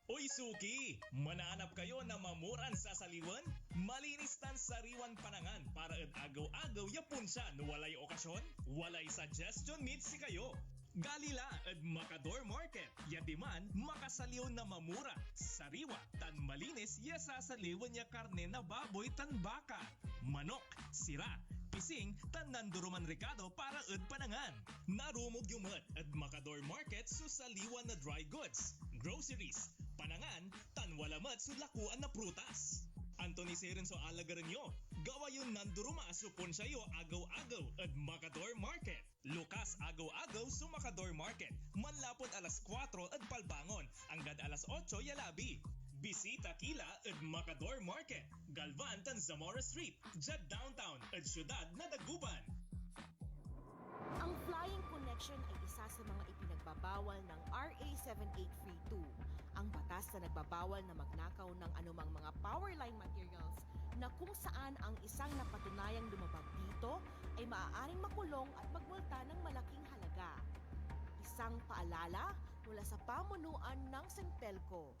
[SPEAKER 18] Uy Suki! Mananap kayo na mamuran sa saliwan? Malinis tan sariwan panangan para at agaw-agaw yapon siya no walay okasyon? Walay suggestion meet si kayo. Galila at Macador Market. Yadiman, makasaliw na mamura. Sariwa, tan malinis, yasasaliwan niya karne na baboy tan baka. Manok, sira, pising, tan nanduruman Ricardo para at panangan. Narumog yumat at Macador Market susaliwan na dry goods, groceries, panangan, tan walamat sulakuan na prutas. Anthony Serenso alagaran nyo. Gawa yung nanduruma supon sa'yo agaw-agaw at Macador Market. Lukas agaw-agaw sa Macador Market. Manlapot alas 4 at palbangon. Hanggang alas 8 yalabi. Bisita Kila at Macador Market. Galvan tan Zamora Street. Jad Downtown at Syudad na Dagupan.
[SPEAKER 19] Ang flying connection ay isa sa mga ipinagbabawal ng RA 7832. Ang batas na nagbabawal na magnakaw ng anumang mga power line materials na kung saan ang isang napatunayang lumabag dito ay maaaring makulong at magmulta ng malaking halaga. Isang paalala mula sa pamunuan ng Sentelco.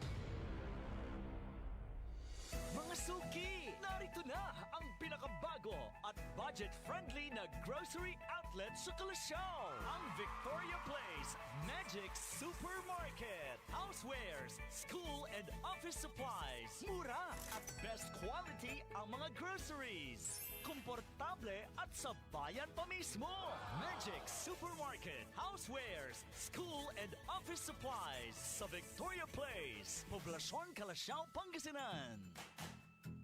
[SPEAKER 16] Mga suki! Narito na ang pinakabago at budget-friendly na grocery outlet sa Kalasyaw. Ang Victoria Place Magic Supermarket. Housewares, school and office supplies. Mura at best quality ang mga groceries. Komportable at sa bayan pa mismo. Magic Supermarket. Housewares, school and office supplies sa Victoria Place. Poblasyon Kalasyaw, Pangasinan.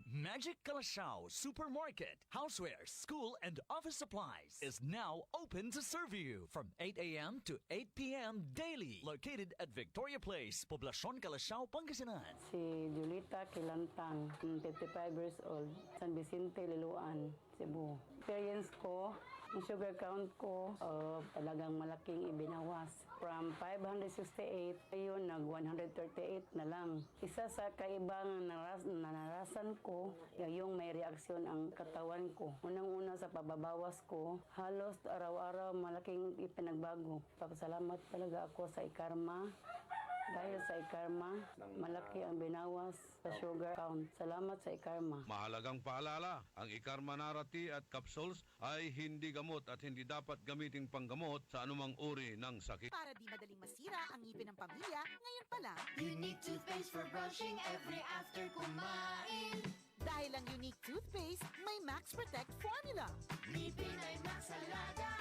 [SPEAKER 16] Magic Kalasyaw Supermarket, Housewares, School, and Office Supplies is now open to serve you from 8 a.m. to 8 p.m. daily. Located at Victoria Place, Poblasyon Kalasyaw, Pangasinan.
[SPEAKER 20] Si Julita Kilantang, 55 years old, San Vicente, Liloan, Cebu. Experience ko, ang sugar count ko, talagang malaking ibinawas. From 568, ayun, nag 138 na lang. Isa sa kaibang narasan ko, yung may reaksyon ang katawan ko. Unang-una sa pababawas ko, halos araw-araw malaking ipinagbago. Papasalamat talaga ako sa ikarma. Dahil sa ikarma, malaki ang binawas sa sugar count. Salamat sa ikarma.
[SPEAKER 6] Mahalagang paalala, ang Ikarma Narati at capsules ay hindi gamot at hindi dapat gamiting panggamot sa anumang uri ng sakit.
[SPEAKER 19] Para di madaling masira ang ngipin ng pamilya, ngayon pa lang,
[SPEAKER 2] Unique toothpaste for brushing every after kumain.
[SPEAKER 19] dahil ang unique toothpaste, may Max Protect formula.
[SPEAKER 2] Ngipin ay Max Alaga,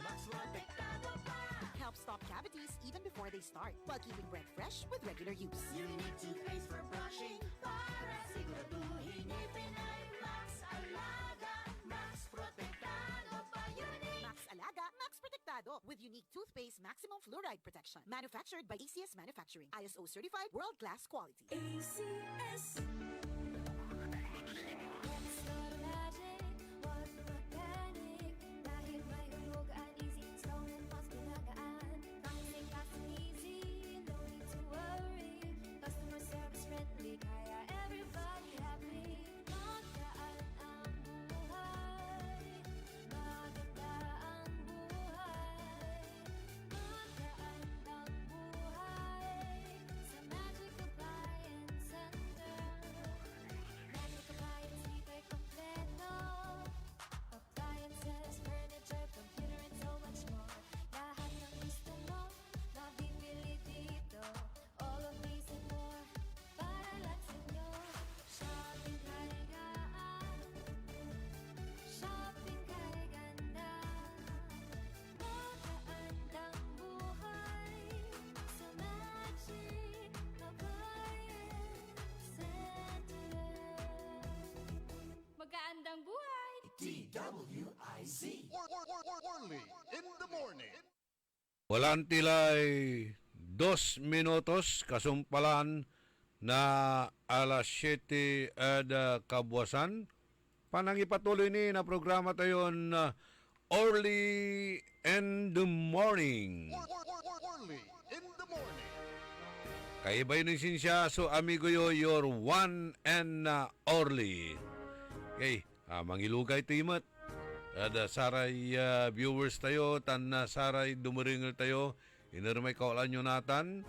[SPEAKER 2] Max Protektado pa.
[SPEAKER 19] Helps stop cavities even before they start, while keeping breath fresh with regular use.
[SPEAKER 2] Unique toothpaste for brushing para siguraduhin ngipin ay Max Alaga, Max Protektado pa. Unique.
[SPEAKER 19] Max Alaga, Max Protectado with unique toothpaste maximum fluoride protection. Manufactured by ACS Manufacturing. ISO certified world-class quality.
[SPEAKER 2] ACS. Let's start magic, wag mag-panic. Dahil may hulog ang easy, strong and fast pinagaan. Pricing fast and easy, no need to worry. Customer service friendly, kaya everybody happy. Magaan ang buhay, maganda ang buhay. Magaan ang buhay sa Magic Appliance Center. Magic Appliance, libre kompleto. Appliances, furniture, computer, and so much more. Lahat ng gusto mo, mabibili dito. All of these and more, para lang sa'yo. Shopping kay gaan, shopping kay ganda. Magaan ang buhay sa Magic Appliance Center. Magandang buhay!
[SPEAKER 5] DWIZ. Orly in the morning.
[SPEAKER 6] Walang tilay 2 minutos kasumpalan na alas 7 at kabuwasan. Panangipatuloy ni na programa tayo na Early in the Morning.
[SPEAKER 5] Orly in the morning.
[SPEAKER 6] Kaibay ng sinsya, so amigo yo, your one and only. Okay, mangilugay timat. At saray viewers tayo, tan saray dumaringal tayo, inarmay kaulan nyo natan,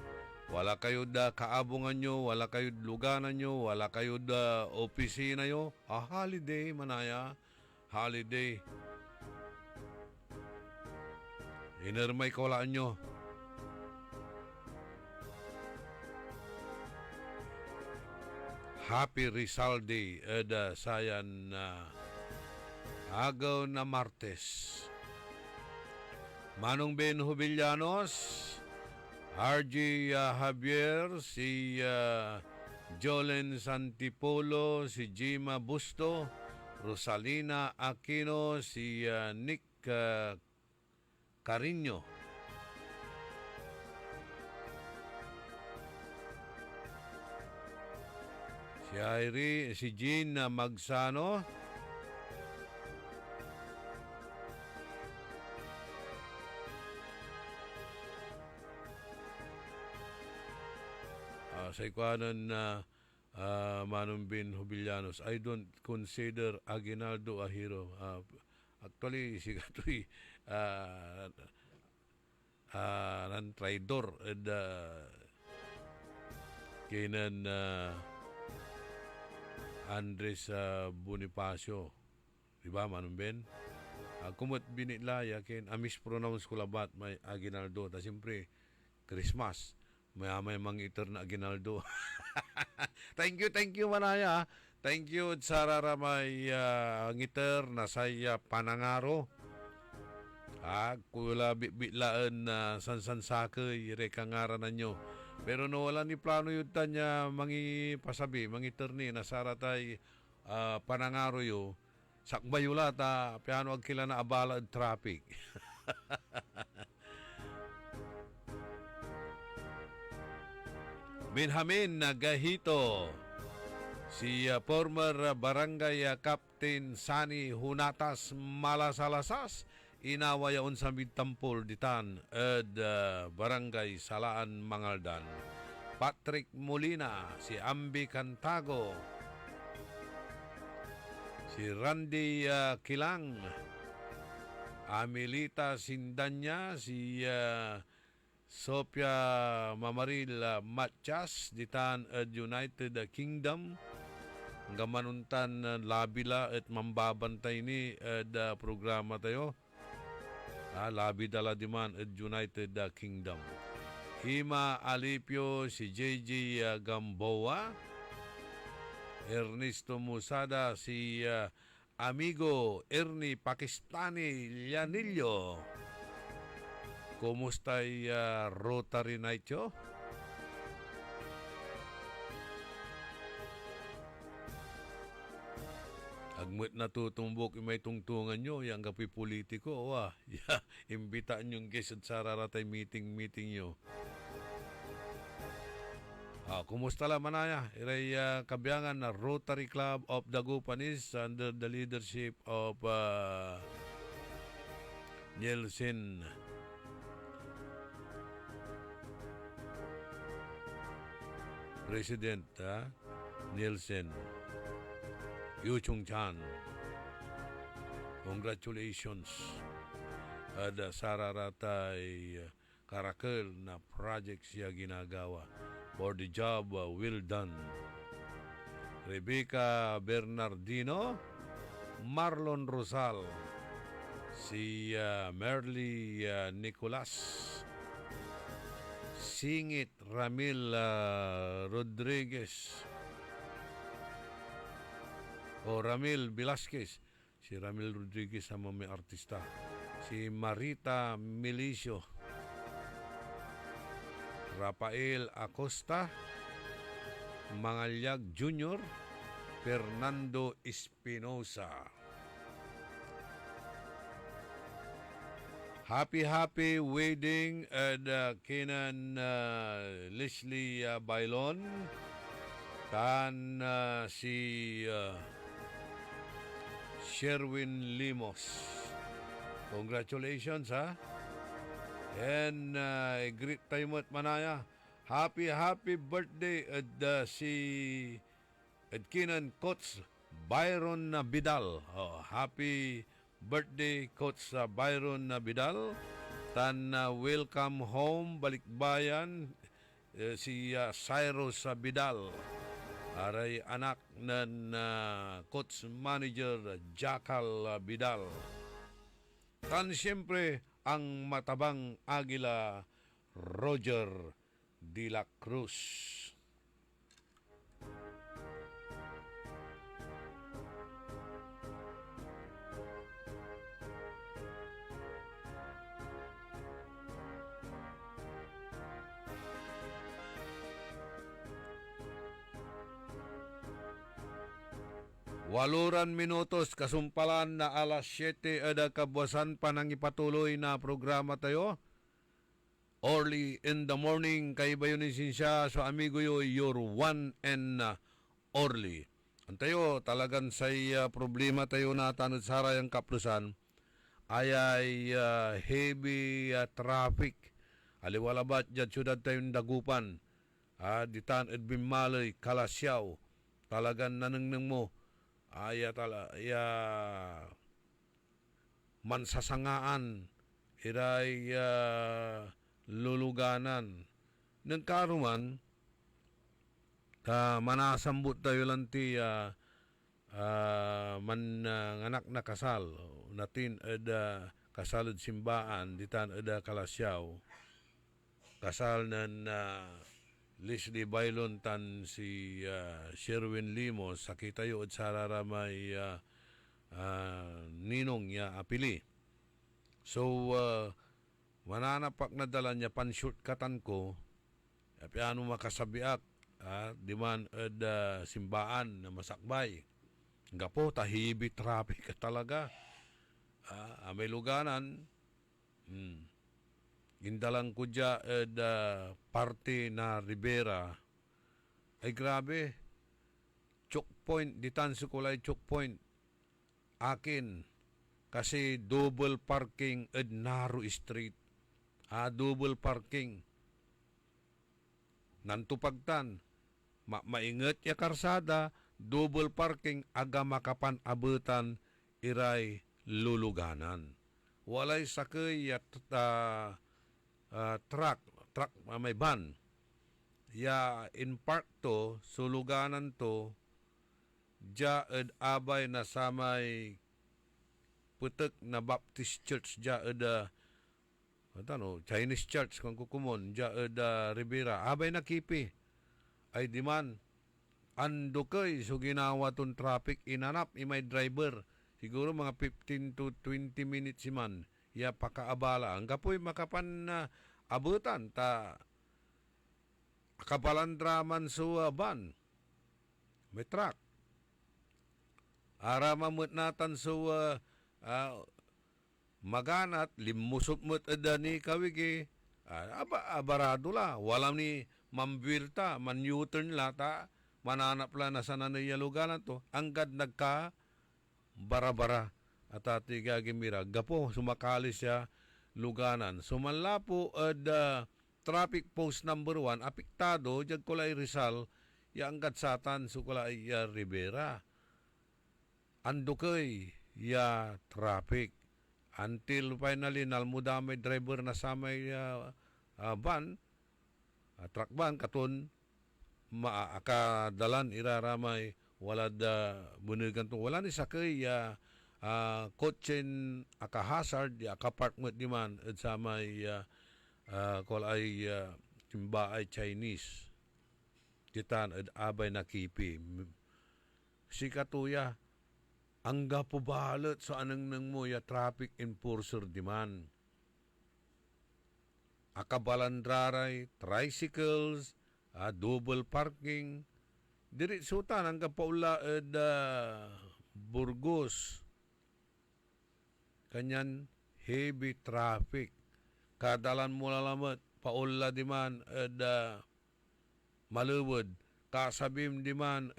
[SPEAKER 6] wala kayo da kaabungan nyo, wala kayo luganan nyo, wala kayo da opisina nyo, holiday manaya, holiday. Inarmay kaulan nyo. Happy Rizal Day, sayan agaw na Martes. Manong Ben Jubillanos, RJ Javier, si Jolen Santipolo, si Jima Busto, Rosalina Aquino, si Nick Carino. Si Irene, si Jean Magsano, sa ikanan na Manong Ben Jubillanos, I don't consider Aguinaldo a hero. Actually, si Katoy nan traidor and kinan Andres Bonifacio, di ba Manong Ben? Kumot binilaya kin amis pronounce ko labat may Aguinaldo ta siyempre Christmas may mangiter na Aguinaldo. Thank you manaya. Thank you sarara may ngiter na saya panangaro. Kula bitlaan na sansansakay rekangaran nanyo. Pero no wala ni plano yun tanya mangi pasabi, mangiter ni nasaratay panangaro yo. Sakbayula ta piano agkila na abala at traffic. Benjamin Nagahito, si former barangay Captain Sani Hunatas Malasalasas, inawayaon sa Midtampol ditan ed Barangay Salaan Mangaldan. Patrick Molina, si Ambi Cantago, si Randy Kilang, Amelita Sindanya, si Sophia Mamaril Matchas ditan at United Kingdom. Gamanuntan labila at mambabantay ni programa tayo. Labi dala diman at United Kingdom. Hima Alipio, si JJ Gamboa, Ernesto Musada, si amigo Ernie Pakistani Llanillo. Kumusta'y Rotary Night yo? Agmut na tutumbok may tungtungan nyo, yung kapi politiko, imbitaan yung guest at sararatay meeting nyo. Kumusta lang manaya? Iray kabiyangan na Rotary Club of Dagupanis under the leadership of Nielsen President Nielsen Yu Chung Chan. Congratulations. Ada sararatay karakel na project siya ginagawa. For the job well done. Rebecca Bernardino, Marlon Rosal, si Merly Nicolas, Singit Ramil Rodriguez, o Ramil Velasquez, si Ramil Rodriguez sama may artista, si Marita Milicio, Rafael Acosta, Mangalyag Jr., Fernando Espinosa. Happy wedding at kinan Leslie Bailon, tan si Sherwin Limos. Congratulations and great time at manaya. Happy birthday at si kinan Coach Byron Vidal. Happy birthday Coach Byron Vidal. Tan welcome home balikbayan si Cyrus Vidal. Aray anak ng coach manager Jackal Vidal. Tan siyempre ang matabang Agila Roger de la Cruz. Waluran minutos kasumpalan na alas 7 ada kabuasan pa nang ipatuloy na programa tayo. Early in the morning kay Bayonisin siya so amigo yo your one and only. Antayo talagan say problema tayo na tanod sarayang kaplusan ay heavy traffic. Aliwalabat dyan syudad tayong Dagupan. Ditan Edwin Malay, Kalasyaw. Talagan nanangnang mo. Mansasangaan. Iray luluganan. Nagkaruman, manasambut tayo lang ti anak na kasal. Natin kasalod simbaan, ditan Kalasyaw. Kasal ng Leslie Bailon tan si Sherwin Limos sakita yo at sararamay ninong ya apili. So mananapak na dala niya pan-shortcutan ko piano makasabiak di man simbaan na masakbay. Gapo tahibi traffic talaga. May luganan gindalang ko dya parte na Rivera ay grabe choke point ditan sa kulay choke point akin kasi double parking at narrow street. Double parking. Nantupagtan, maingat ya karsada, double parking, aga makapan abutan, iray luluganan. Walay sakay ya truck, may van. Ya in park to, suluganan to, jaad abay na samay putek na Baptist Church, jaad Chinese Church, kung kukumon, jaad Rivera, abay na kipi. Ay diman, ando kay, so ginawa ton traffic, inanap, imay driver, siguro mga 15 to 20 minutes si man, ya pakaabala. Ang kapoy makapan na abutan, ta kabalandraman sa van. May truck. Ara mamut natan sa maganat, limusot mo't ni kawigi, abarado la. Walang ni mambirta, man-U-turn la, ta mananap la na sana na yaluganan to, anggad nagka bara-bara at ati gagimira. Gapo, sumakali siya luganan. Sumala po traffic post number 1, apektado, jag kulay Rizal, ya anggad satan, sukulay Rivera. Ando kay, ya traffic. Until finally, nalmudamay driver na samay van, truck van, katon, maakadalan, iraramay, wala da bunugan to. Wala ni sakay, kotsen, aka-hazard, aka-park mo di man, at samay, kulay, timba ay Chinese. Kitan, at abay na kipi. Si katuya, ang gapo balot so anang nang mo ya traffic enforcer di man. Akabalandraray, tricycles, double parking, diri sutan ang kapaula Burgos. Kanyan heavy traffic. Kadalan mo lalamat, paula di man maluwod. Kasabim di man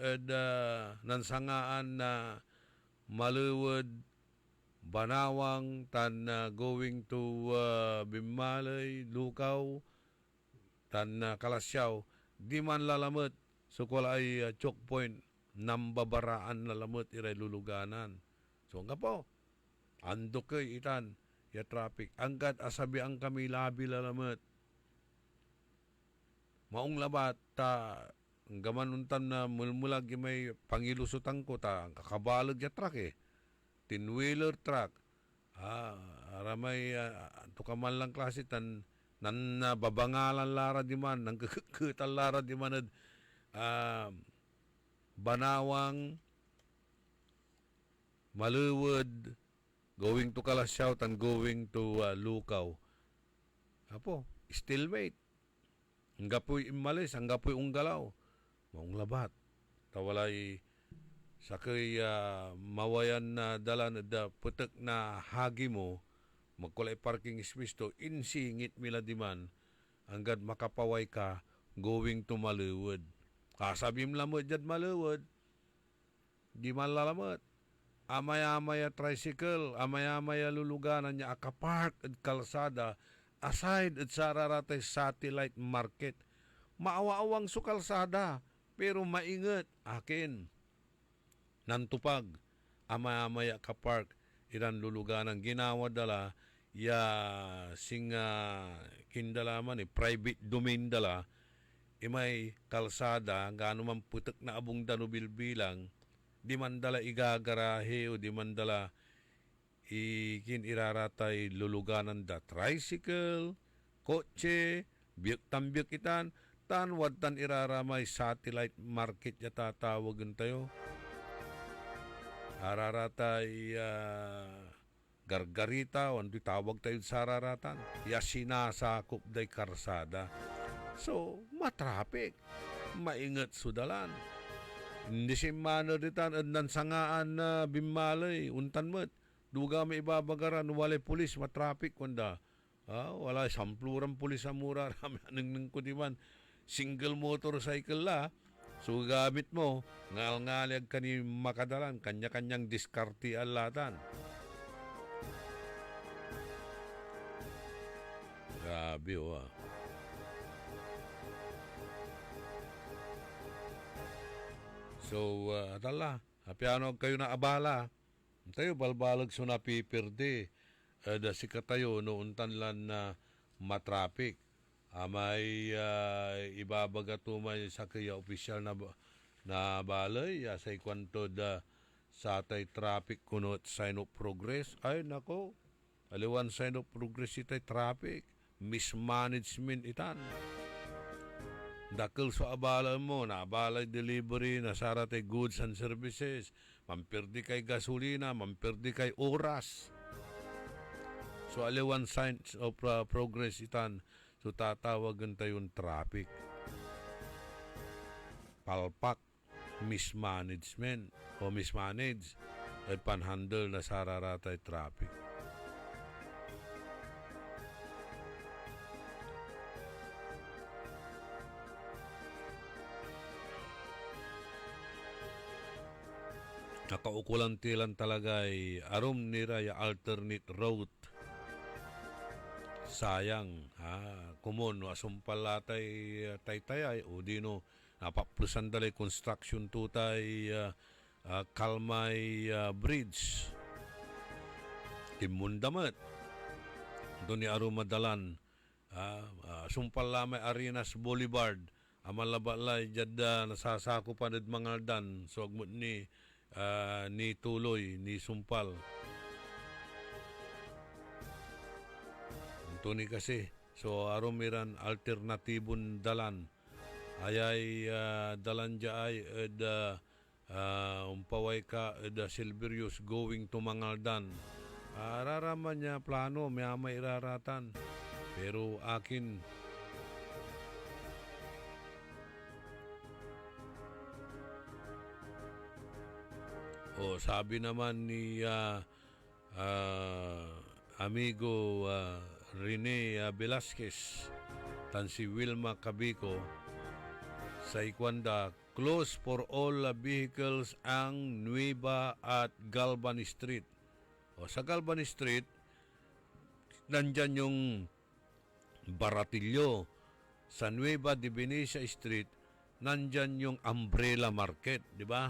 [SPEAKER 6] nansangaan na maluwod, Banawang, tan going to Bimalay, Lukaw, tan Kalasyaw, di man lalamot, sukol ay choke point, nambabaraan lalamot, iray luluganan. So nga po, ando kay itan, ya traffic, angkat asabi ang kami labi lalamot. Maong labat, gamanuntan na mulmulag yung may pangilusutang ko, kakabalag ya truck tin-wheeler truck, aramay tukaman lang klase tan nan babangalan lara di man, nang kakakutan lara di man Banawang, Maluwod, going to Kalasyaw, tan going to Lukaw. Apo, still wait. Hanggapoy imalis, hanggapoy unggalaw. Maong labat. Tawalay sakay mawayan na dalan da putek na hagi mo, magkulay parking space to, insingit mila di man, hanggang makapaway ka, going to Maluwod. Kasabim lamot dyan Maluwod, di man lalamot. Amaya-amaya tricycle, amaya-amaya luluganan niya, akapark at kalsada, aside at sararatay satellite market. Maawa-awang su kalsada, pero maingat, akin. Nantupag, amaya-amaya kapark, iran luluganan, ginawa dala, ya singa kindalaman, private domain dala, imay kalsada, gaano man putek na abong danubil bilang, di man dala igagarahe o di man dala ikin iraratay luluganan da tricycle, kotse, biyok-tambiyok itan, tanwad tan iraramay satellite market ya tatawagan tayo. Araratay gargarita, o tawag tayo sa araratan, ya sinasakop day karsada. So, matraffic, maingat sudalan. Hindi si mano ditan, adnan sangaan na bimalay, untan mo't, duga may ibabagaran, walay pulis, matraffic, kunda. Wala, sampluran pulis sa mura, rami anong ko di man, single motorcycle la, so gamit mo, ngal-ngalag ka ni makadalan, kanya-kanyang diskarte alatan. Grabe, oh. So, atala, piano kayo na abala. Tayo, balbalag so napipirde. Da si katayo, noon tanlan na matraffic. May ibabaga tumay sa kaya opisyal na balay. Sa ikwanto da sa tay traffic kunot sign of progress. Ay, nako. Aliwan sign of progress itay traffic. Mismanagement itan. Dakil sa abala mo, na abalay delivery, nasaratay goods and services, mampirdi kay gasolina, mampirdi kay oras. So, aliwan signs of progress itan, so tatawagan tayong traffic. Palpak, mismanagement, o mismanage, at panhandle na sararatay traffic. Nakaukulan tilan talaga ay arum nira ya alternate route. Sayang, kumon, asumpalatay taytayay, o dino, napaplusan dalay construction tutay Kalmay Bridge. Timundamat. Doon ni arum madalan, sumpal lamay Arenas Boulevard, amalabalay jada nasasakupan at mga dan, so agmut ni tuloy, ni sumpal. Ito ni kasi, so arumiran alternatibon dalan. Ayay dalan dya ay umpaway ka Silverius going to Mangaldan. Raraman niya plano, may iraratan. Pero akin, sabi naman ni amigo Rene Velasquez, tan si Wilma Cabico, sa Ikwanda, close for all vehicles ang Nueva at Galvan Street. Sa Galvan Street, nandyan yung Baratillo. Sa Nueva de Venecia Street, nandyan yung Umbrella Market, di ba?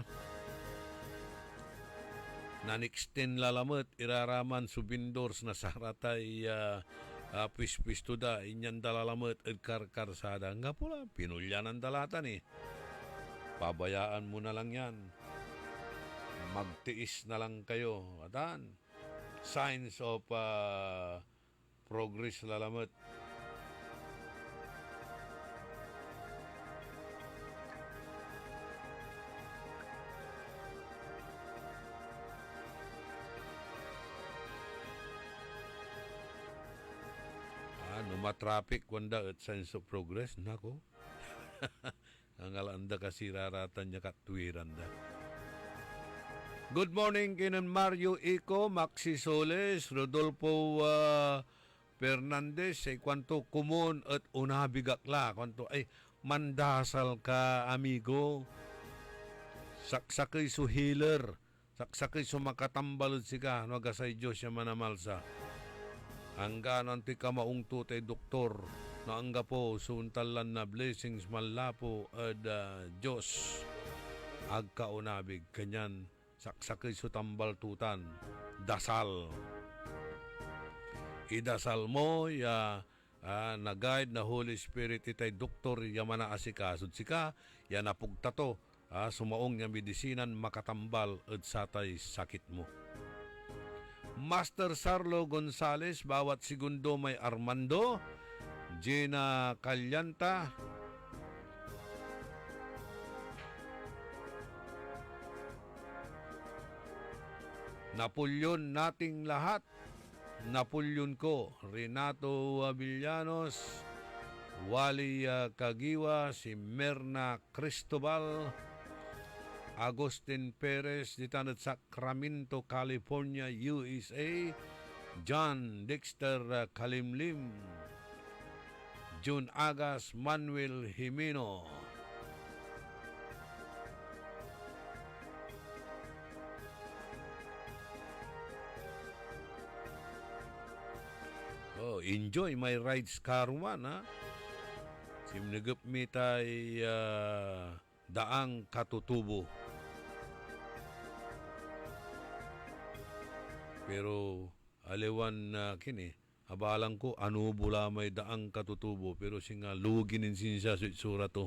[SPEAKER 6] Naniksten lalamot, iraraman subindors na saratay pis-pisto da, inyan dalalamot at karkarsada. Nga pula, pinulyan ang dalatan eh. Pabayaan mo na lang yan. Magtiis na lang kayo. Atan, signs of progress lalamot. Matraffic wanda at sense of progress, nako. Ang alanda kasi raratan niya katwiran da. Good morning kinan Mario Ico, Maxi Soles, Rodolfo Fernandez, kwanto kumon at unabigakla, kwanto ay mandasal ka amigo. Saksakay su healer, saksakay su makatambalod sika, no gasay Diyos siya manamalsa. Angga nanti ka maung tutay doktor na angga po suntalan na blessings malapo at Diyos agkaunabig kanyan saksakay su tambal tutan dasal idasal mo ya na-guide na Holy Spirit itay doktor yamana asikasod sika ya napugtato sumaong nga medisinan makatambal at satay sakit mo. Master Sarlo Gonzales, bawat segundo may Armando, Gina Calyanta, Napolyon nating lahat, Napolyon ko, Renato Villanos, Wally Kagiwa, si Merna Cristobal, Agustin Perez, dito na Sacramento, California, USA. John Dexter Kalimlim. June Agas, Manuel Jimeno. enjoy my rides karuman, ha? Simnagap mi tay daang katutubo. Pero aliwan na kini, abalang ko, ano bula may daang katutubo, pero singa luginin siya sa itsura to.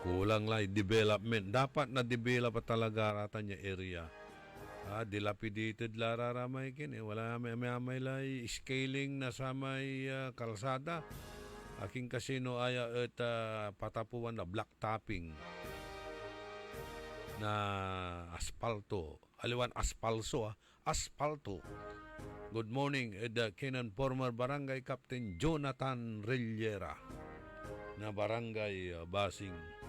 [SPEAKER 6] Kulang lang development. Dapat na develop talaga rata niya area. Dilapidated lararamay kini. Wala may lay scaling na sa may kalsada. Aking kasino ay at patapuan na black topping na aspalto. Aliwan aspalso, aspalto. Good morning, Kenan former Barangay Captain Jonathan Rillera na Barangay Basing.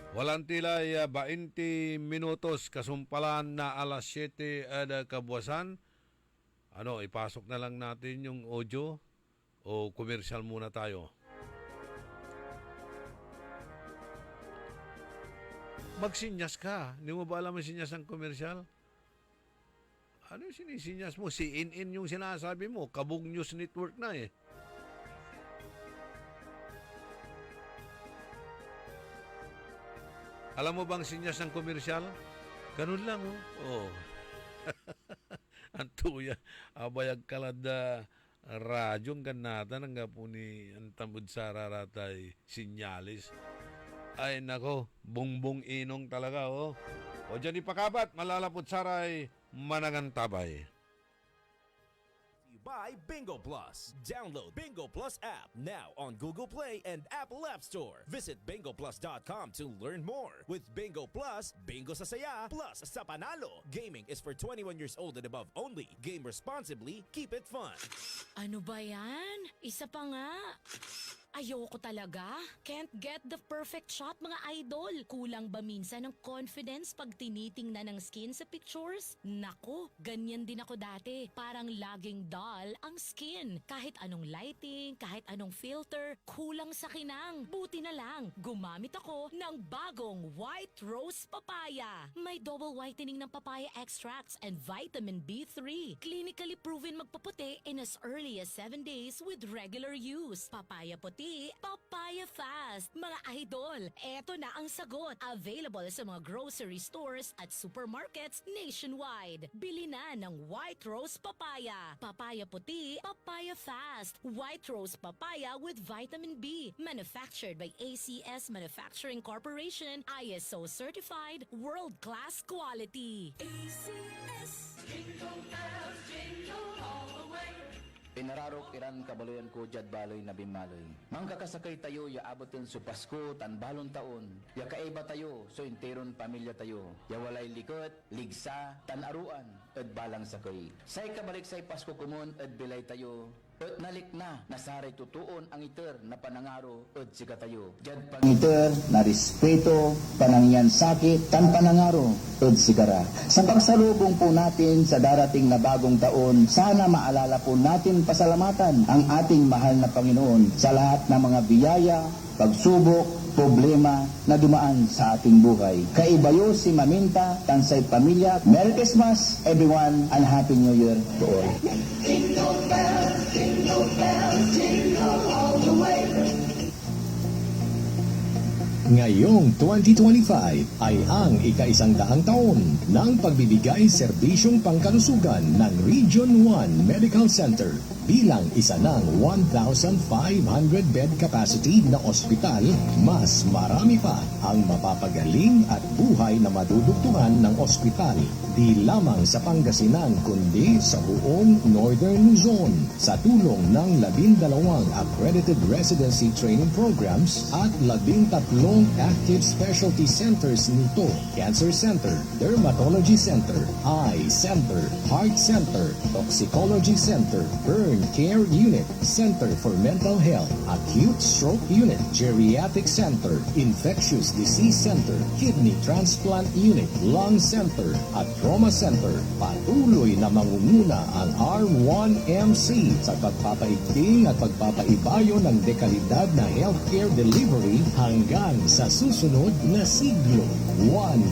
[SPEAKER 6] Walang tilay 20 minutos kasumpalan na alas 7 kabuwasan. Ipasok na lang natin yung audio o commercial muna tayo. Magsinyas ka. Hindi mo ba alam ang sinyas ng commercial? Ano yung sinisinyas mo? CNN yung sinasabi mo. Kabog News Network na eh. Alam mo bang sinyas ng komersyal? Ganun lang, oh. Antuya, abayag kalada radyong ganata nang po ni Antamud Sararatay sinyalis. Ay nako, bungbong inong talaga, oh. O dyan ipakabat, malalapot saray, managantabay.
[SPEAKER 21] By Bingo Plus. Download Bingo Plus app now on Google Play and Apple App Store. Visit bingoplus.com to learn more. With Bingo Plus, bingo sa saya, plus sa panalo. Gaming is for 21 years old and above only. Game responsibly, keep it fun.
[SPEAKER 22] Ano ba yan? Isa pa nga. Ayoko talaga. Can't get the perfect shot, mga idol. Kulang ba minsan ng confidence pag tinitingnan ng skin sa pictures? Nako, ganyan din ako dati. Parang laging dull ang skin. Kahit anong lighting, kahit anong filter, kulang sa kinang. Buti na lang, gumamit ako ng bagong White Rose Papaya. May double whitening ng papaya extracts and vitamin B3. Clinically proven magpaputi in as early as 7 days with regular use. Papaya puti, papaya fast. Mga idol, eto na ang sagot. Available sa mga grocery stores at supermarkets nationwide. Bili na ng White Rose Papaya. Papaya puti, papaya fast. White Rose Papaya with vitamin B. Manufactured by ACS Manufacturing Corporation. ISO certified, world-class quality.
[SPEAKER 2] ACS, jingle bells, jingle all the way.
[SPEAKER 10] Pinararok iran kabaloyan ko jad baloy na bimaloy. Mangkakasakay tayo ya aboten su Pasko tan balon taon. Ya kaiba tayo so interon pamilya tayo. Ya walay likot, ligsa, tan aruan ed balang sakay. Say kabalik say Pasko kumon ed bilay tayo. At nalik na, nasaray tutuon ang iter na panangaro at sika tayo. Jad pangiter na respeto, panangyan sakit, tan panangaro at sikara. Sa pagsalubong po natin sa darating na bagong taon, sana maalala po natin pasalamatan ang ating mahal na Panginoon sa lahat ng mga biyaya, pagsubok, problema na dumaan sa ating buhay. Kaibayo si Maminta, tansay pamilya. Merry Christmas, everyone, and Happy New Year to all.
[SPEAKER 2] Jingle bells, jingle bells, jingle all the way.
[SPEAKER 11] Ngayong 2025 ay ang ika-100 taon ng pagbibigay serbisyong pangkalusugan ng Region 1 Medical Center bilang isa ng 1,500 bed capacity na ospital. Mas marami pa ang mapapagaling at buhay na madudugtungan ng ospital di lamang sa Pangasinan kundi sa buong Northern Luzon sa tulong ng 12 accredited residency training programs at 13 active specialty centers nito: Cancer Center, Dermatology Center, Eye Center, Heart Center, Toxicology Center, Burn Care Unit, Center for Mental Health, Acute Stroke Unit, Geriatric Center, Infectious Disease Center, Kidney Transplant Unit, Lung Center, at Trauma Center. Patuloy na mangunguna ang R1MC sa pagpapaigting at pagpapaibayo ng dekalidad na healthcare delivery hanggang sa susunod na siglo. 100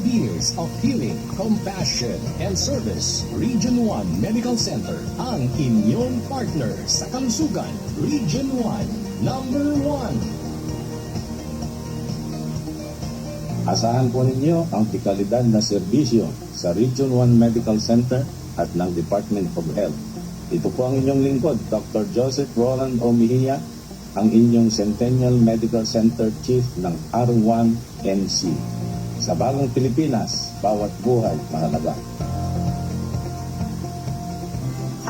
[SPEAKER 11] years of healing, compassion, and service. Region 1 Medical Center, ang inyong partner sa kalusugan. Region 1, number 1.
[SPEAKER 10] Asahan po ninyo ang dekalidad na serbisyo sa Region 1 Medical Center at ng Department of Health. Ito po ang inyong lingkod, Dr. Joseph Roland O. Mejia, ang inyong Centennial Medical Center Chief ng R1NC. Sa bagong Pilipinas, bawat buhay mahalaga.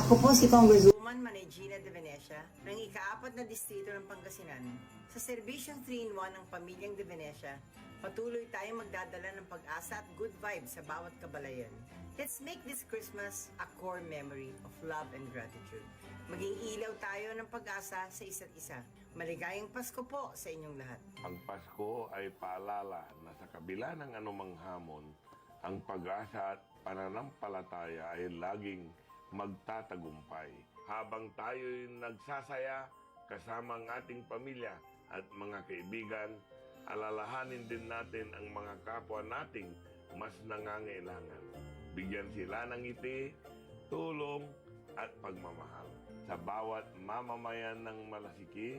[SPEAKER 17] Ako po si Congresswoman Manegina de Venecia ng ika-4 na distrito ng Pangasinan. Sa serbisyong 3-in-1 ng pamilyang de Venecia, patuloy tayong magdadala ng pag-asa at good vibes sa bawat kabalayan. Let's make this Christmas a core memory of love and gratitude. Maging ilaw tayo ng pag-asa sa isa't isa. Maligayang Pasko po sa inyong lahat.
[SPEAKER 12] Ang Pasko ay paalala na sa kabila ng anumang hamon, ang pag-asa at pananampalataya ay laging magtatagumpay. Habang tayo'y nagsasaya kasama ang ating pamilya at mga kaibigan, alalahanin din natin ang mga kapwa nating mas nangangailangan. Bigyan sila ng ngiti, tulong at pagmamahal. Sa bawat mamamayan ng Malasiki,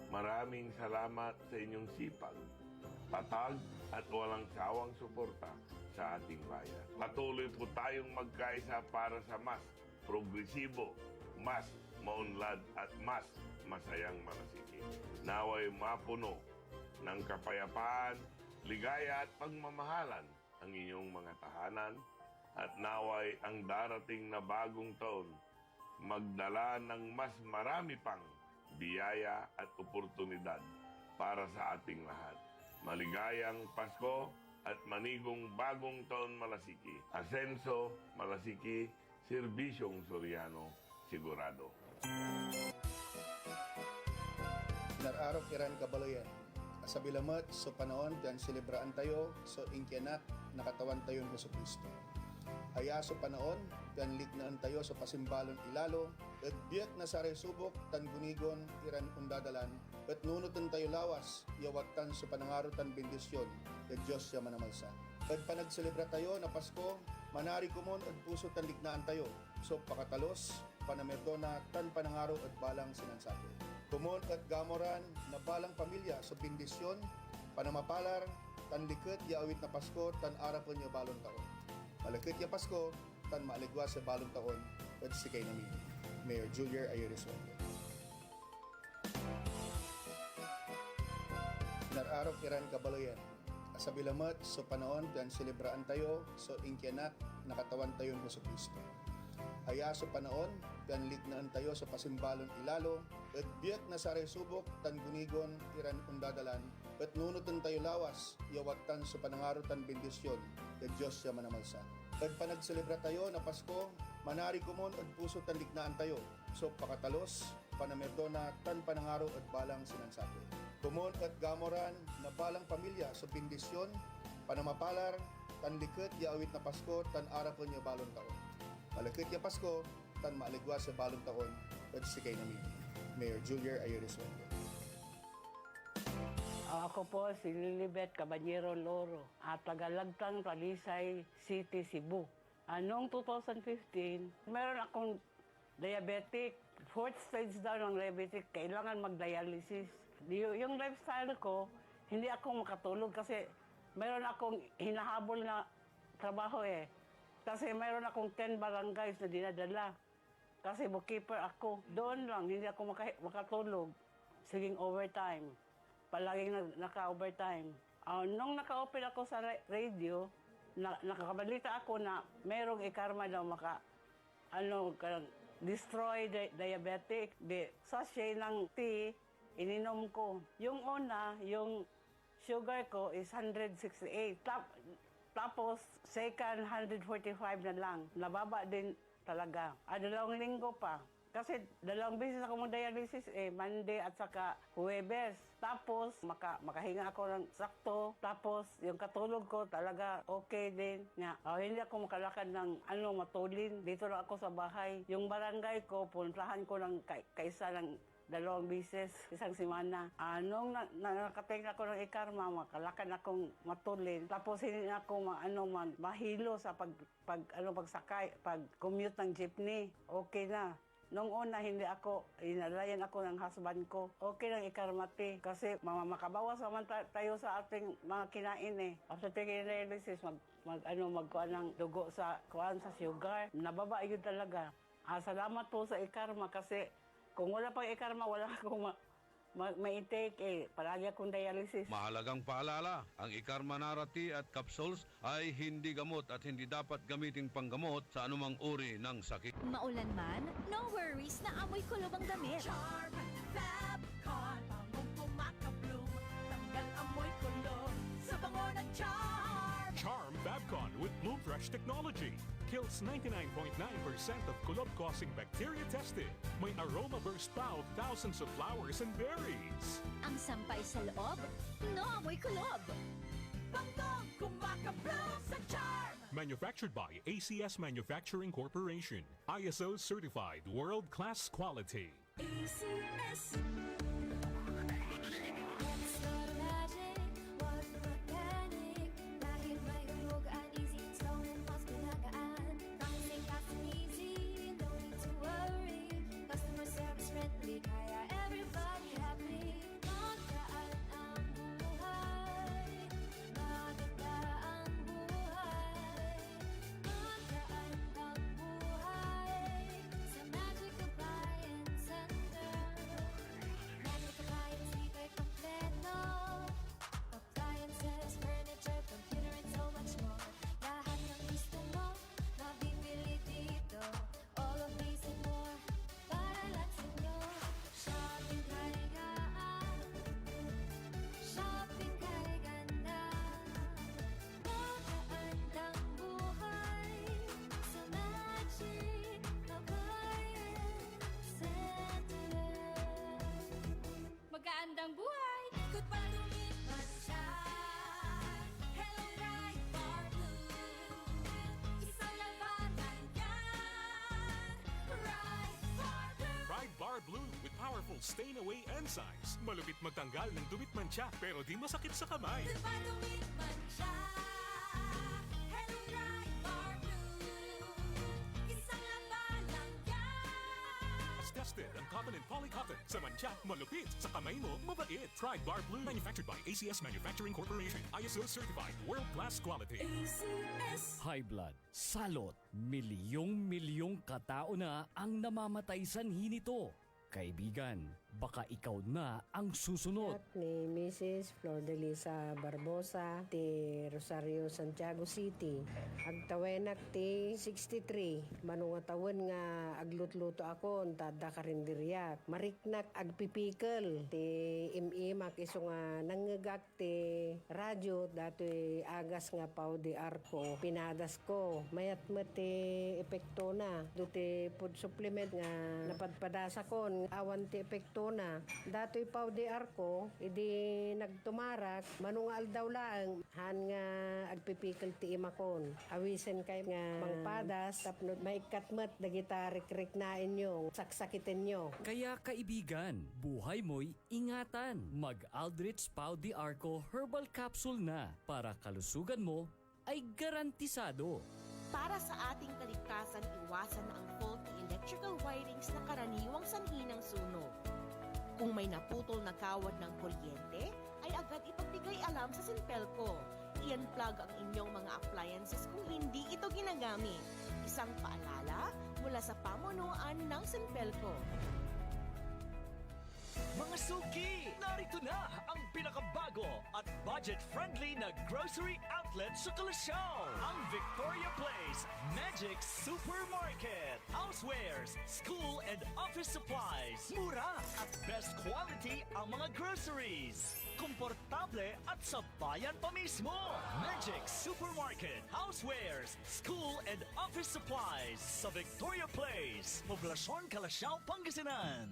[SPEAKER 12] maraming salamat sa inyong sipag, tatag at walang sawang suporta sa ating bayan. Patuloy po tayong magkaisa para sa mas progresibo, mas maunlad at mas masayang Malasiki. Naway mapuno ng kapayapaan, ligaya at pagmamahalan ang inyong mga tahanan at naway ang darating na bagong taon magdala ng mas marami pang biyaya at oportunidad para sa ating lahat. Maligayang Pasko at manigong bagong taon Malasiki. Asenso, Malasiki, Serbisyong Soriano, sigurado.
[SPEAKER 1] Nararaw kiran kabaloyan. Sa bilamat, so panahon, dan selebraan tayo, so ingkianat, nakatawan tayo ng Hesus Kristo. Haya so panahon, dan lignaan tayo sa pasimbalon ilalo, at biyak na sa resubok, tan gunigon, iran undadalan, at nunutan tayo lawas, yawatan sa panangarutan bendisyon, at Diyos siya manamalsa. At panagselebra tayo na Pasko, manari kumon at puso tan lignaan tayo, so pakatalos, panamerdona, tan panangaraw at balang sinansakit. Kumon at gamoran na balang pamilya sa bendisyon, panamapalar, tan likit ya awit na Pasko, tan arapon ya balong taon. Malakit ya Pasko, tan maaligwa sa balong taon, at sikay namin. Mayor Julier Ayeres Wende. Nararaw kiran kabaloyan. Sa bilamat, so panahon, dan selebraan tayo, so ingkianat, nakatawan tayo ng Hesus Kristo. Haya so panahon, dan lignaan tayo sa pasimbalon ilalo, at biyak na sa resubok, tan gunigon, iran undadalan, at nunutan tayo lawas, yawatan sa panangarutan bendisyon, at Diyos siya manamalsa. At panagselebra tayo na Pasko, manari kumon at puso tan lignaan tayo, so pakatalos, panamerdona, tan panangaraw at balang sinansakit. Kumon at gamoran na balang pamilya sa bendisyon, panamapalar, tan likit ya awit na Pasko, tan arapon ya balong taon. Malakit ya Pasko, tan maaligwa sa balong taon, at sikay namin. Mayor Julier Ayeres Wende.
[SPEAKER 20] Ako po si Lilibet Caballero Loro at tagalagtang Talisay City, Cebu. Noong 2015, meron akong diabetic, 4th stage daw ng diabetic, kailangan mag-dialysis. Yung lifestyle ko, hindi ako makatulog kasi meron akong hinahabol na trabaho eh. Kasi meron akong 10 barangays na dinadala. Kasi bookkeeper ako. Doon lang, hindi ako makatulog. Siging overtime. Palaging naka-overtime. Nung naka-open ako sa radio, nakakabalita ako na merong ikarma daw destroy diabetic. Sachet ng tea, ininom ko. Yung una, yung sugar ko is 168. Tapos, second, 145 na lang. Nababa din talaga. 2 linggo pa. Kasi 2 beses ako mag-dialysis Monday at saka Huwebes. Tapos, makahinga ako ng sakto. Tapos, yung katulog ko talaga okay din. Hindi ako makalakad ng matulin. Dito lang ako sa bahay. Yung barangay ko, puntahan ko ng kaisa ng 2 bisis, isang semana. Nung nakatake ako ng ikarma, makalakad akong matulin. Tapos hindi na ako mahilo sa pagsakay, pag-commute ng jeepney. Okay na. Nung una, hindi ako, inalayan ako ng husband ko. Okay lang ikarmati. Kasi makabawas naman tayo sa ating mga kinain eh. After taking dialysis, magkuhan ng dugo sa sugar. Nababa yun talaga. Salamat po sa ikarma kasi kung wala pang ikarma, wala akong ma-intake eh. Palagi akong dialysis.
[SPEAKER 6] Mahalagang paalala, ang Ikarma Narati at capsules ay hindi gamot at hindi dapat gamiting panggamot sa anumang uri ng sakit.
[SPEAKER 2] Maulan man, no worries na amoy kulob ang damit.
[SPEAKER 16] Charm Fabcon, pangong pumakabloom, tanggal amoy kulob sa bango ng Charm.
[SPEAKER 3] Charm Fabcon with Bloom Fresh technology. Kills 99.9% of kulob-causing bacteria tested. May aroma burst pa of thousands of flowers and berries.
[SPEAKER 2] Ang sampay sa loob, no amoy kulob.
[SPEAKER 16] Bangong kumakabloom sa Charm.
[SPEAKER 3] Manufactured by ACS Manufacturing Corporation. ISO certified world-class quality.
[SPEAKER 2] ACS.
[SPEAKER 22] Magkaandang buhay!
[SPEAKER 2] Ikot pa lumipat siya. Hello, Ride Bar Blue. Isang labanan yan. Ride Bar Blue.
[SPEAKER 3] Ride Bar Blue with powerful stain-away enzymes. Malupit magtanggal ng dumit mancha pero di masakit sa kamay.
[SPEAKER 2] Ikot pa lumipat siya. Hello, Ride Bar Blue. Isang labanan yan.
[SPEAKER 3] As tested ang cotton and polycotton. Sa mancha, malupit. Sa kamay mo, mabait. Ride Bar Blue. Manufactured by ACS Manufacturing Corporation. ISO certified world-class quality.
[SPEAKER 2] ACS.
[SPEAKER 7] High blood, salot, milyong-milyong katao na ang namamatay sanhi nito. Kaibigan, baka ikaw na ang susunod.
[SPEAKER 8] Ni Mrs. Flor de Lisa Barbosa, ti Rosario, Santiago City. Agtawenak ti 63. Manungatawon nga aglutluto ako, tada karinderyak. Mariknak agpipikal. Ti imimak iso nga nangagak ti radyo, dato'y agas nga pao di arko. Pinadas ko. Mayat mo ti epekto na. Duti food supplement nga napadpadasa ko. Awan ti epekto na. Dato'y pao di arko, idi nagtumarak, manungal daw lang, han nga agpipikal ti imakon. Awisen kay nga mangpadas, tapno maikatmat, dagita rik-rik na inyo, saksakitin nyo.
[SPEAKER 7] Kaya kaibigan, buhay mo'y ingatan. Mag-Aldrich Pau de Arco Herbal Capsule na para kalusugan mo ay garantisado.
[SPEAKER 19] Para sa ating kaligtasan, iwasan ang faulty electrical wirings na karaniwang sanhi ng sunog. Kung may naputol na kawad ng kuryente, ay agad ipagbigay alam sa Sinpelco. I-unplug ang inyong mga appliances kung hindi ito ginagamit. Isang paalala mula sa pamunuan ng Sinpelco.
[SPEAKER 16] Mga suki, narito na ang pinakabago at budget-friendly na grocery outlet sa Kalasyaw. Ang Victoria Place Magic Supermarket. Housewares, school and office supplies. Mura at best quality ang mga groceries. Komportable at sa bayan pa mismo. Magic Supermarket. Housewares, school and office supplies sa Victoria Place. Poblasyon Kalasyaw, Pangasinan.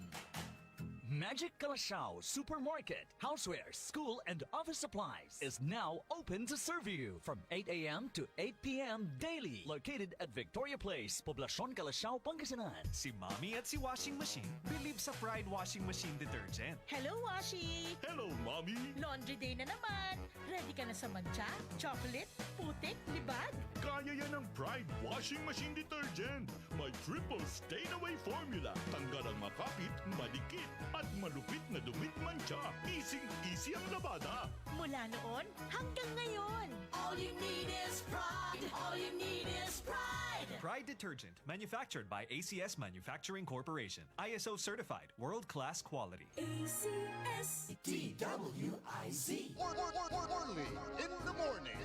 [SPEAKER 16] Magic Calasiao Supermarket, housewares, school, and office supplies is now open to serve you from 8 a.m. to 8 p.m. daily. Located at Victoria Place, Poblacion, Calasiao, Pangasinan.
[SPEAKER 18] Si Mommy at si Washing Machine believe sa Pride Washing Machine Detergent.
[SPEAKER 4] Hello, Washi!
[SPEAKER 18] Hello, Mommy!
[SPEAKER 4] Laundry day na naman! Ready ka na sa mancha, chocolate, putik, libag?
[SPEAKER 18] Kaya yan ng Pride Washing Machine Detergent. May triple stain-away formula. Tanggal ang makapit, madikit, at malupit na dumit mancha. Easy ang labada.
[SPEAKER 4] Mula noon hanggang ngayon.
[SPEAKER 2] All you need is pride. All you need is pride.
[SPEAKER 18] Pride Detergent, manufactured by ACS Manufacturing Corporation. ISO certified, world-class quality.
[SPEAKER 2] ACS
[SPEAKER 5] DWIZ. Orly in the morning.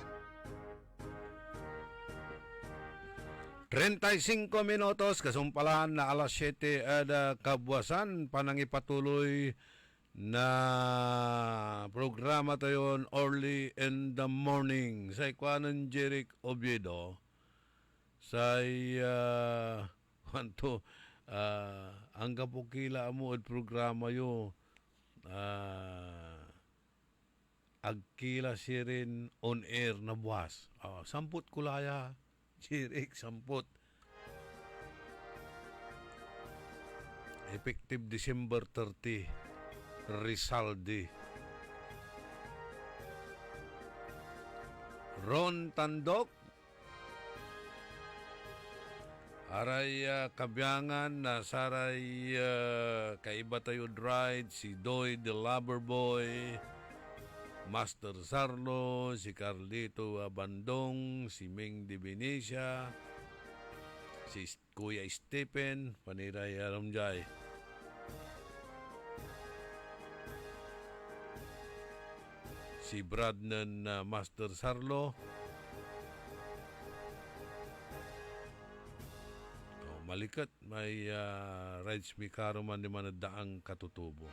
[SPEAKER 6] 35 minutos, kasumpalan na alas 7 at kabuwasan, panangipatuloy na programa tayo early in the morning. Sa ikwanan Jeric Oviedo, sa ang kapukila mo at programa yo, agkila sirin on air na buwas. Samput kulaya. Jeric, samput. Effective December 30. Rizaldi. Ron Tandok. Aray kabyangan na saray kaiba tayo ride, si Doy the Loverboy, Master Sarlo, si Carlito Bandong, si Ming de Venecia, si Kuya Stephen, Paniray Aramjay. Si Bradnan Master Sarlo. Malikat, may rides mi karuman di manadaang katutubo.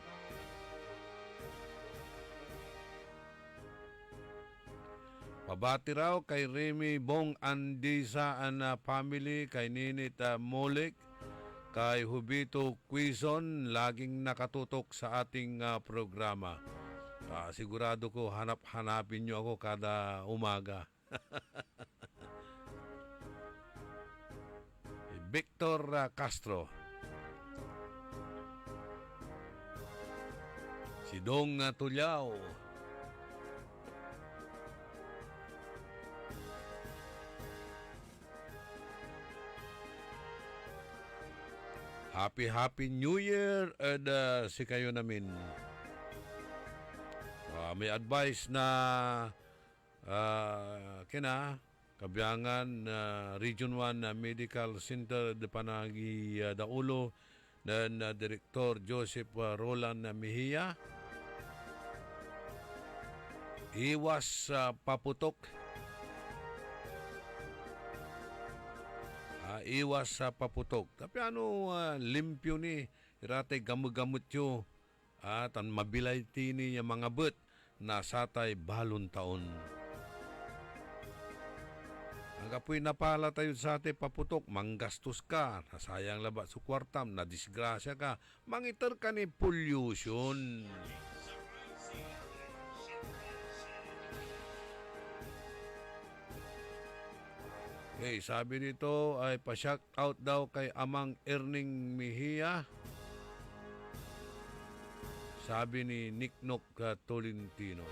[SPEAKER 6] Pabati raw kay Remy Bong Andisa and family, kay Ninit Molik, kay Hubito Quizon, laging nakatutok sa ating programa. Sigurado ko hanap-hanapin nyo ako kada umaga. Victor Castro. Si Dong Tulyao. Happy New Year and si kayo namin. May advice na Kabyangan Region 1 Medical Center de Panagi Daulo dan Direktor Joseph Roland Mejia. Iwas paputok. Iwas sa paputok. Tapi limpyo ni irate gamut-gamut yo at ang mabilay tini yung mga but na satay balon taon. Ang kapoy napala tayo sa ate paputok, manggastos ka, nasayang labat sa kwartam, na disgrasya ka, mangitar ka ni pollution. Okay, sabi nito ay pa-shout out daw kay Amang Erning Mejia. Sabi ni Nicknock Tolentino.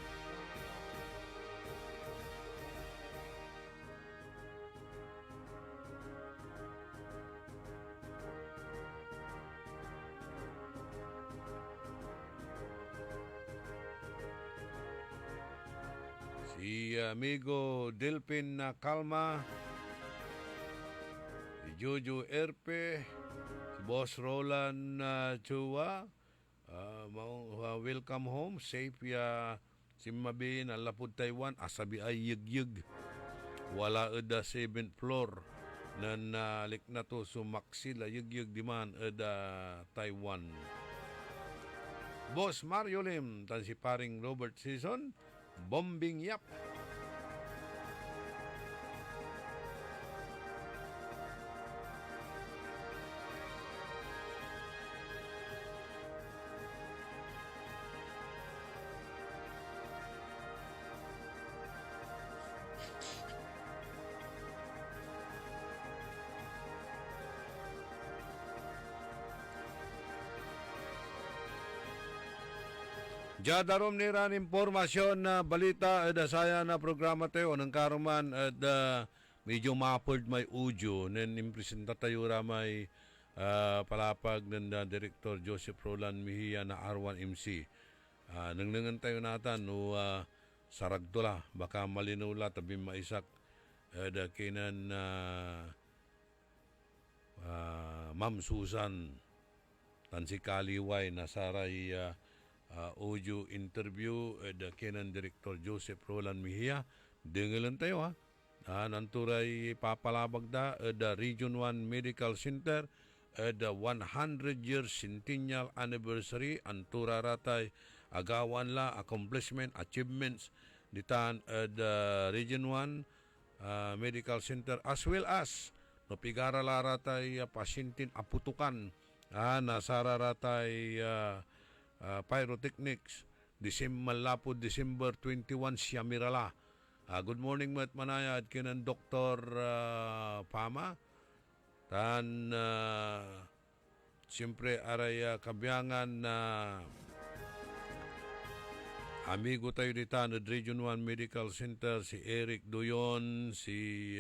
[SPEAKER 6] Si amigo Delphin Calma, si Jojo Erpe, si Boss Roland Chua, welcome home, safe ya Simabin, Alapod Taiwan, asabi ay yig-yig. Wala eda 7th floor na nalik na to sumaksila yig-yig di man eda Taiwan. Boss Mario Lim, tan si paring Robert Season, bombing yap. Jadarom ni ran impormasyon na balita saya na programa tayo ng karuman at medyo mapod may udyo nen impresenta tayo may palapag ng Director Joseph Roland Mejia na R1MC. Nangnangan tayo natan no saragdola baka malinula tabi maisak da kinan Ma'am Susan tan si Kaliway na saray audio interview da kinan Director Joseph Roland Mejia. Dengelan tayo ha. Nanturay papalabag da Region 1 Medical Center the 100 year centennial anniversary antura ratay agawan la accomplishment achievements ditan the Region 1 Medical Center as well as no pigara la ratay pasyentin aputukan nasara ratay pyrotechnics December 21 siyamirala. Good morning mat manayad kinan Dr. Pama tan siyempre aray kabiyangan na amigo tayo dito na Region 1 Medical Center si Eric Duyon, si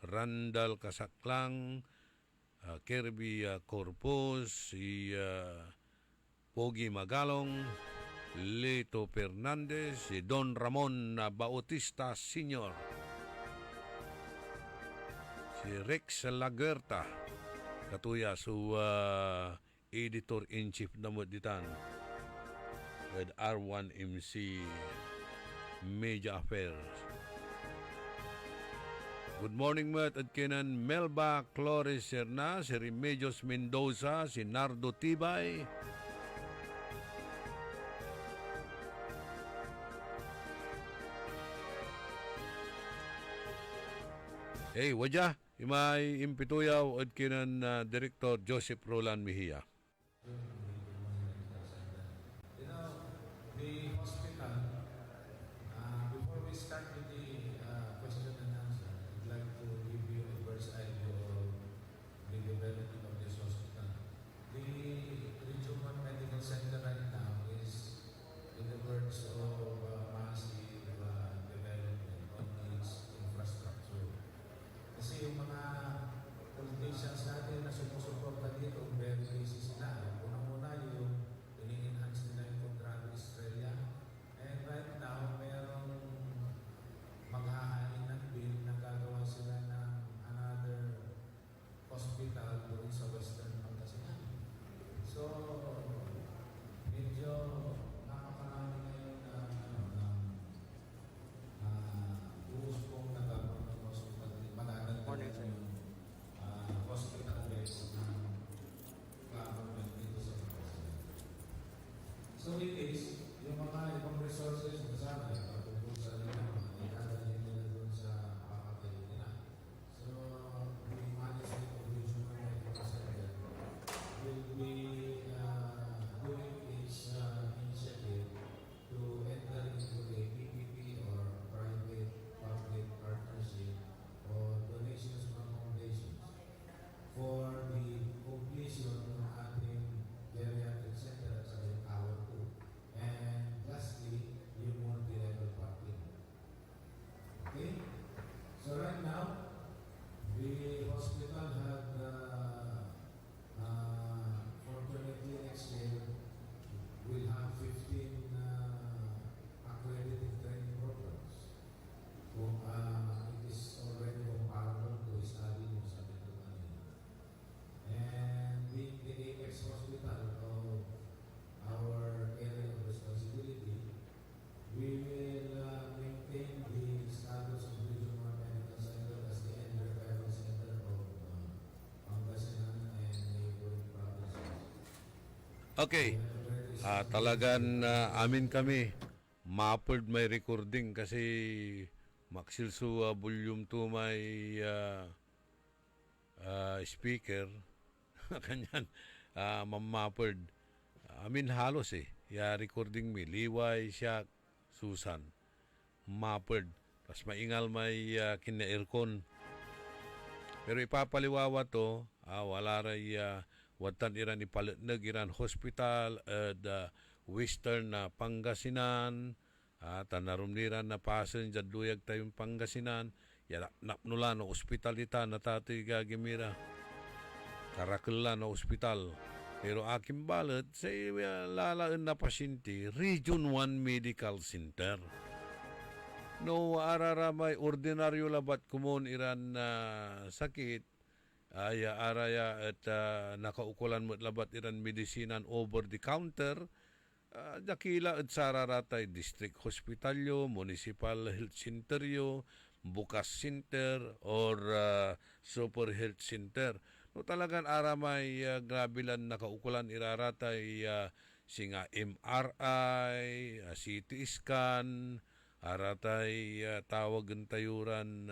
[SPEAKER 6] Randall Kasaklang, Kirby Corpus, si Pogi Magalong, Lito Fernandez, si Don Ramon Bautista Sr., si Rex Laguerta, katuya su editor-in-chief na mo ditan with R1MC Media Affairs. Good morning mat at kinan Melba Flores Serna, si Remedios Mendoza, si Nardo Tibay, wajah imay impituyaw at kinan Director Joseph Roland Mejia.
[SPEAKER 9] The hospital, before we start with the question and answer, I'd like to give you a bird's eye view of the development of this hospital. The Region 1 Medical Center right now is in the verge of massive development of its infrastructure. Kasi yung mga politicians natin na sumusuporta dito, very busy sila. Unang-una yung ini-enhance nila yung kontrata Australia. And right now, merong maghahain ng bill na gagawa sila ng another hospital doon sa Western Pangasinan. So, medyo nakakarami ngayon na buhos pong nagagawa ng hospital. Magaganda yung hospital beds ng government dito sa Pangasinan. So it is, yung mga ibang resources na sana, ipapupul sa nila, ikadalhin nila doon sa pakakayo nila. So, the management of Region 1 Medical Center will be doing its initiative to enter into a PPP or private-public partnership or donations from foundations for the completion ng ating geriatric center sa Tower 2. And lastly, yung multi-level parking. Okay? So right now, the hospital had, fortunately next year, will have 15 accredited training programs. Kung it is already comparable to study mo sa Metro Manila. And being the apex hospital of our area of responsibility, we will maintain the status of Region 1 Medical Center as the end referral center of Pangasinan and neighboring provinces.
[SPEAKER 6] Okay. Talagan amin kami mapod may recording kasi maksilso volume 2 may speaker kanyan mamapod amin halos ya recording mi liway siya Susan mapod tas maingal may kina-aircon pero ipapaliwawa to wala ray watan iran ipalatnag iran hospital Western na Pangasinan, tanarumniran na pasen dyan luyag tayong Pangasinan, napnula no ospitalita na tatoy gagimira, karakela na ospital. Pero aking balat sa lalaan na pasyente, Region 1 Medical Center. No araramay ordinaryo labat kumon iran na sakit, araya at nakaukulan mo labat iran medisinan over the counter, dakila at sararatay district hospitalyo, municipal health centeryo, bukas center, or super health center. No talagang aramay grabe lang nakaukulan iraratay singa MRI, CT scan, aratay tawagan tayuran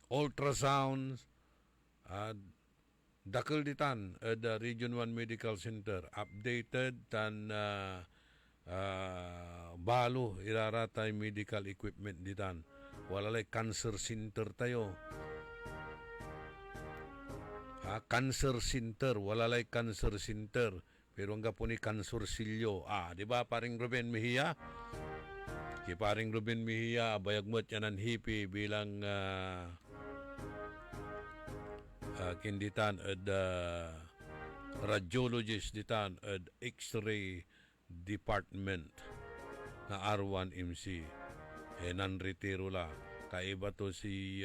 [SPEAKER 6] ultrasounds, dakil ditan the Region 1 Medical Center updated tan balo iraratay medical equipment ditan. Walalay cancer center tayo. Cancer center, walalay cancer center. Pero ang po ni Kansursilyo. Di ba paring Ruben Mejia? Si paring Ruben Mejia, bayagmot yan ang hippie bilang kinditan at radiologist ditan at X-ray department na R1MC. Nanretiro la. Kaiba to si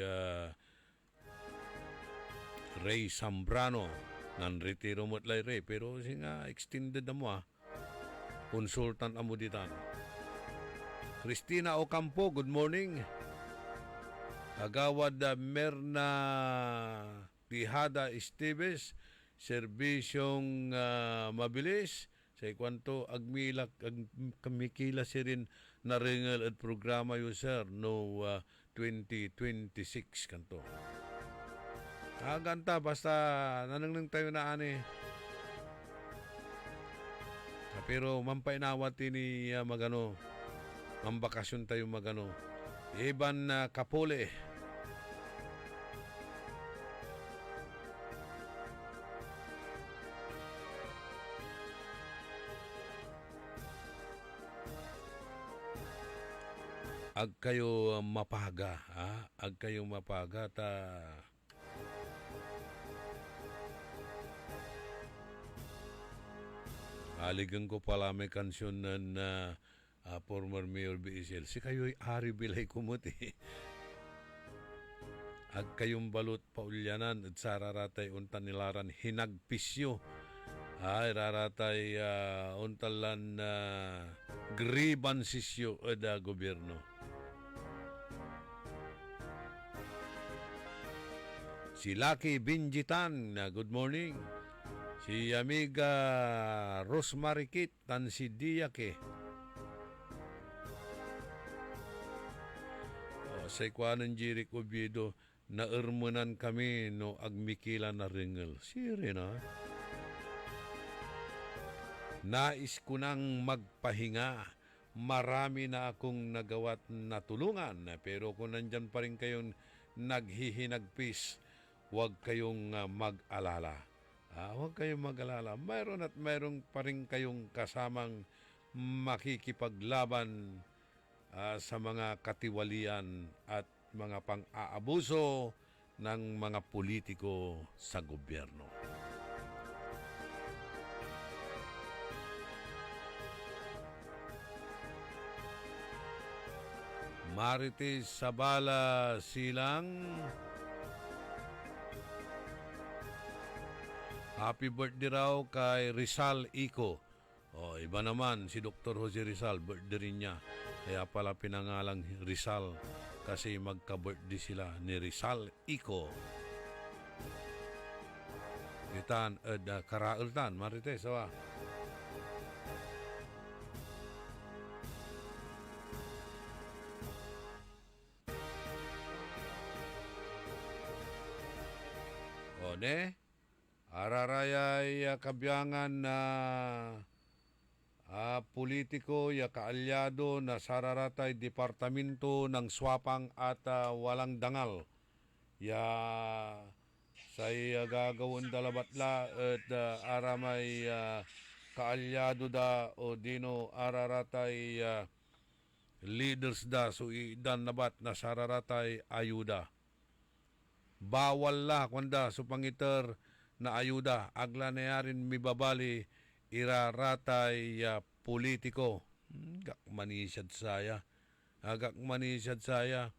[SPEAKER 6] Ray Zambrano. Nanretiro mo't lay Ray, pero singa extended na mo consultant amo ditan. Cristina Ocampo, good morning. Agawad Merna Tihada Esteves, serbisyong mabilis. Sa ikwanto, agmilak, kamikila si rin na ringal at programa yun, sir, no 2026 kanto. Ganta, basta nananang tayo na ani. Pero mampainawati ni magano, mambakasyon tayo magano. Iban Kapole. Ag kayo mapaga, ag kayo mapaga ta aligan ko pala may kansyon na former Mayor BSL. Si kayo'y ari bilay kumuti. Ag kayong balot paulyanan at sararatay untan nilaran hinagpisyo. Raratay untalan grievancesyo da gobyerno. Si Lucky Binjitan, good morning. Si amiga Rosemary Kit, tan si Diake. Sa ikwanan Jirik Obiedo, naermunan kami no agmikila na ringel. Siri na. Nais ko nang magpahinga. Marami na akong nagawat na tulungan. Pero kung nandyan pa rin kayong naghihinagpis, huwag kayong mag-alala. Huwag kayong mag-alala. Mayroon at mayroon pa rin kayong kasamang makikipaglaban sa mga katiwalian at mga pang-aabuso ng mga politiko sa gobyerno. Marites Sabala Silang, happy birthday raw kay Rizal Ico. Iba naman si Dr. Jose Rizal, birthday rin niya. Kaya pala pinangalang Rizal kasi magka-birthday sila ni Rizal Ico. Itan karaultan Marites awa. Ne? Ararayay kabyangan na politiko ya kaalyado na sararatay departamento ng swapang at walang dangal. Ya say gagawin dalabatla at aramay kaalyado da o dino araratay leaders da so idan nabat na sararatay ayuda. Bawal la kwanda so pangiter na ayuda agla na yarin mibabali iraratay politiko. Gak manisad saya. Agak manisad saya.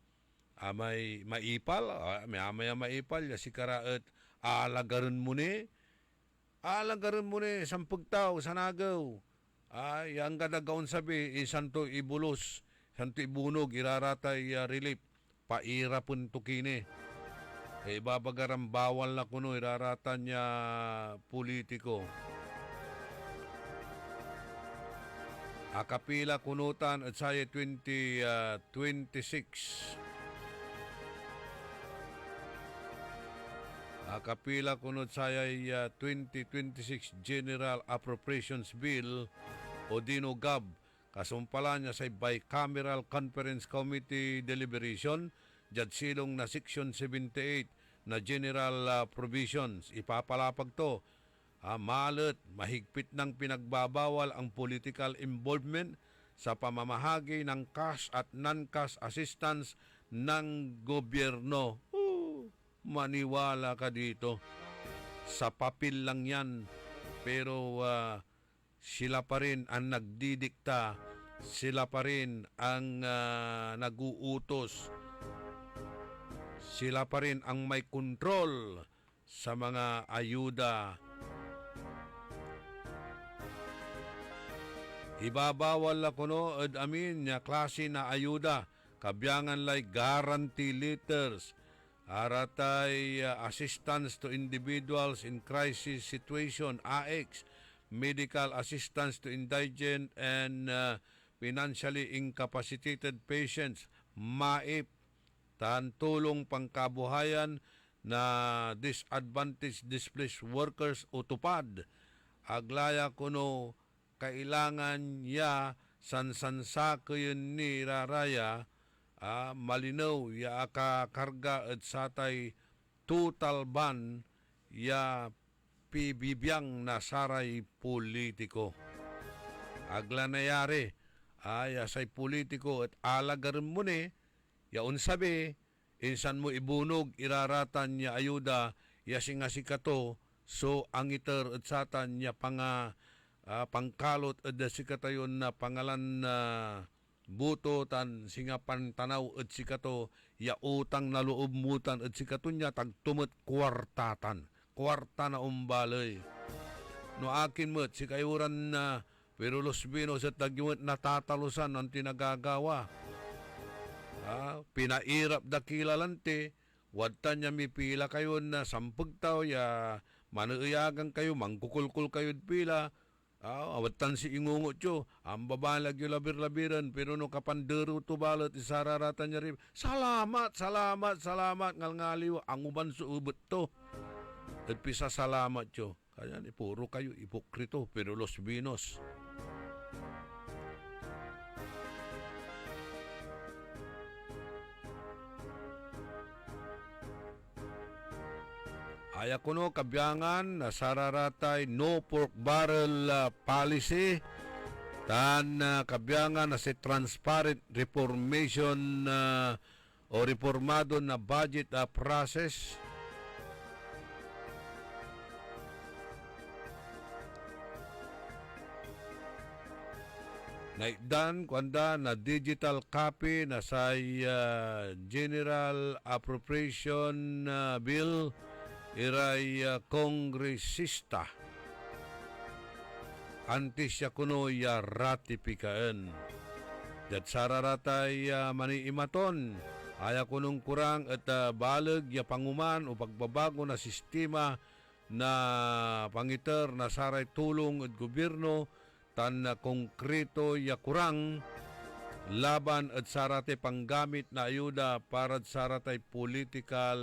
[SPEAKER 6] Amay maipal, may maipal ya si karaet alagaran mo ni. Alagaran mo ni sampag tao sanagaw. Ay ang kadagaon sabi isanto ibulos, santo ibunog iraratay relief paira pun tukini. Ibabagaram bawal na kuno iraratan niya politiko. Akapila kunutan at saya 2026. Akapila kunut saya 2026 General Appropriations Bill o Dino Gab. Kasumpala niya sa Bicameral Conference Committee Deliberation jad silong na Section 78 na General Provisions. Ipapalapag to. Malat, mahigpit ng pinagbabawal ang political involvement sa pamamahagi ng cash at non-cash assistance ng gobyerno. Maniwala ka dito. Sa papel lang yan. Pero sila pa rin ang nagdidikta. Sila pa rin ang naguutos. Sila pa rin ang may kontrol sa mga ayuda. Ibabawal na kuno at amin niya klase na ayuda. Kabyangan like guarantee letters. Aratay assistance to individuals in crisis situation, AX. Medical assistance to indigent and financially incapacitated patients, MAIP. Tulong pangkabuhayan na disadvantaged displaced workers o tupad. Aglaya kuno kailangan ya sansansa kayon ni raraya malinaw ya karga at satay total ban ya pibibiyang nasaray politiko. Agla nayari say politiko at alagaran mo ni yaon sabi insan mo ibunog iraratan niya ayuda ya singasikato so ang iter at satan niya pangkalot at sikatayon na pangalan na buto tan singapan tanaw at sikato ya utang na loob mutan at sikato niya tagtumot kwartatan kwarta na umbalay no akin mo at sikayuran na pero Los Vinos at tagyumot natatalusan ang tinagagawa pinairap dakilalante wadta niya mipila kayo na sampag tao ya manuyagan kayo mangkukulkul kayo pila awatan si ingungot yo ang babalag yung labir-labiran pero no kapandero to balot isararatan niya rin salamat ngalngaliw ang uban suubot to at pisa salamat yo kaya ni puro kayo ipokrito pero Los Vinos. Aya kuno kabyangan na sararatay no pork barrel policy tan kabyangan na si transparent reformation o reformado na budget process. Naikdan kwanda na digital copy na sa General Appropriation Bill iray kongresista antes siya kuno ya ratipikaan dat sararatay maniimaton aya kunong kurang at balag ya panguman o pagbabago na sistema na pangiter na saray tulong at gobyerno tan konkreto ya kurang laban at sarate panggamit na ayuda para saratay political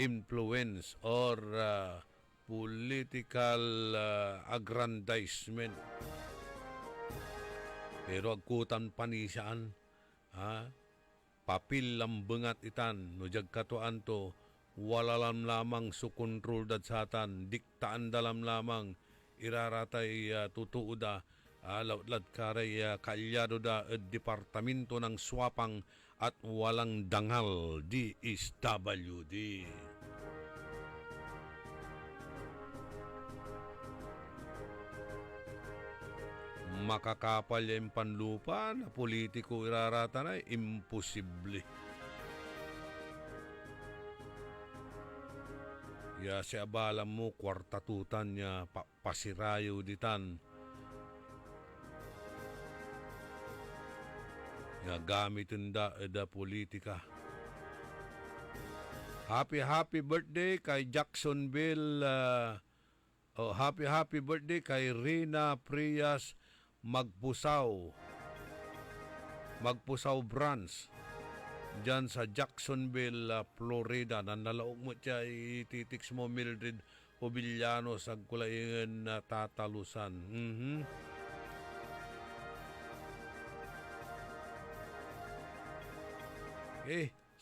[SPEAKER 6] influence or political aggrandizement. Pero agkutan panisaan, papil lambengat itan, no jag katuan to, wala lamang sukontrol dad satan, diktaan dalam lamang, iraratay tutuuda, lawlad karay kaalyado da departamento ng swapang at walang dangal DSWD. Makakapal yung panlupa na politiko irarata na imposible. Ya si abala mo kwartatutan niya pasirayo ditan. Ya gamitin da politika. Happy birthday kay Jacksonville. Happy birthday kay Rina Prias Magpusaw branch dyan sa Jacksonville, Florida. Nanalaog mo siya, ititiks mo Mildred Obillano sa kulayan na tatalusan.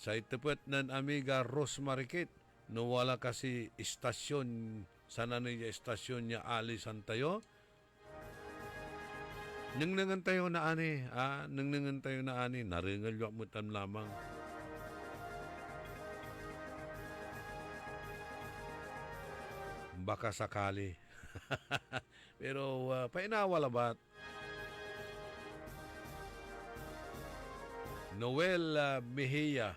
[SPEAKER 6] Sa itapot ng amiga Rosemary Kate, no wala kasi istasyon, sana niya istasyon niya alisan tayo. Nang tayo na ani, naringal yung mutan lamang. Baka sakali. Pero painawala ba? Noel Mejia.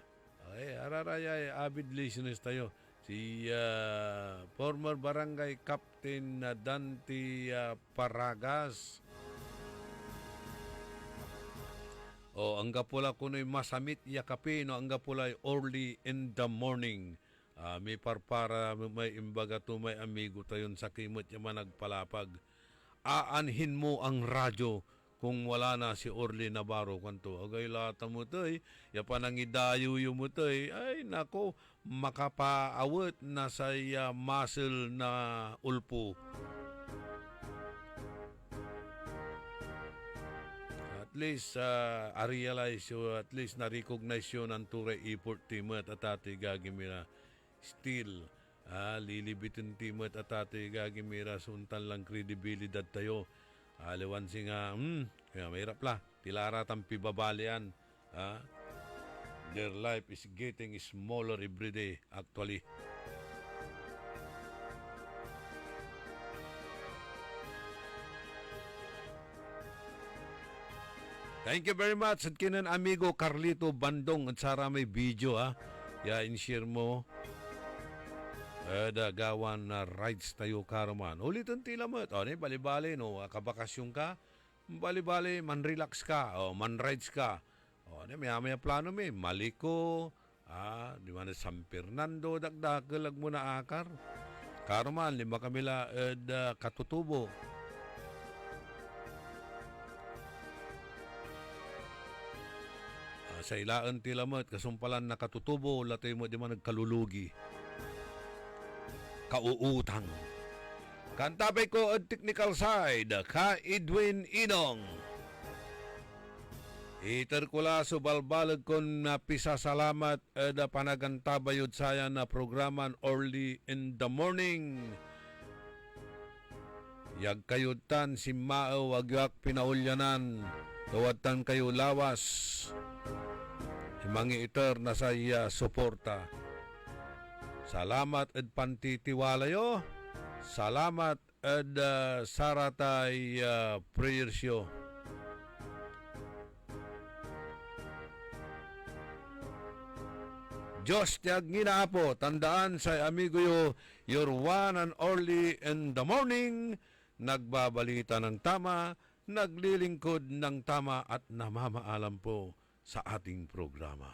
[SPEAKER 6] Araraya, avid listeners tayo. Si former barangay captain Dante Paragas. Ang gapula kuno'y masamit yakapin, ang gapula early in the morning. May parpara, may imbaga to, may amigo tayon sa kimot yung managpalapag. Aanhin mo ang radyo kung wala na si Orly Navarro kanto. Agay lata mo to'y, yapanangidayo yung mo to'y, ay nako, makapaawat na sa muscle na ulpo. At least realize yun, at least na-recognize yun ang turay effort timot at ati gagimira. Still, lilibitin timot at ati gagimira suntan lang kredibilidad tayo. Aliwan si nga, kaya mahirap la, tilaratang pibabalian. Their life is getting smaller every day actually. Thank you very much at kinan amigo Carlito Bandong at sara may video ya in-share mo gawan na rides tayo karuman. Ulitin tila mo bali-bali no kabakasyon ka, bali-bali man relax ka man rides ka. Maya plano may Maliko, di man San Fernando dagdagalag mo na akar. Karuman 5 kamila Katutubo. Sa ilaan tilamot, kasumpalan na Katutubo, latay mo di man nagkalulugi. Kauutang. Kantabay ko ang technical side, ka Edwin Inong. Iter ko la subalbalag kon na pisasalamat da panagantabayod saya na programan early in the morning. Yag kayutan si Mao wagyak pinaulyanan, tawatan kayo lawas. Mangi iter na sa iya suporta. Salamat ed pantitiwalayo. Salamat ed saratay prayersyo. Diyos tiyag ginaapo, tandaan sa amigo yo, your one and only in the morning, nagbabalita ng tama, naglilingkod ng tama at namamaalam po sa ating programa.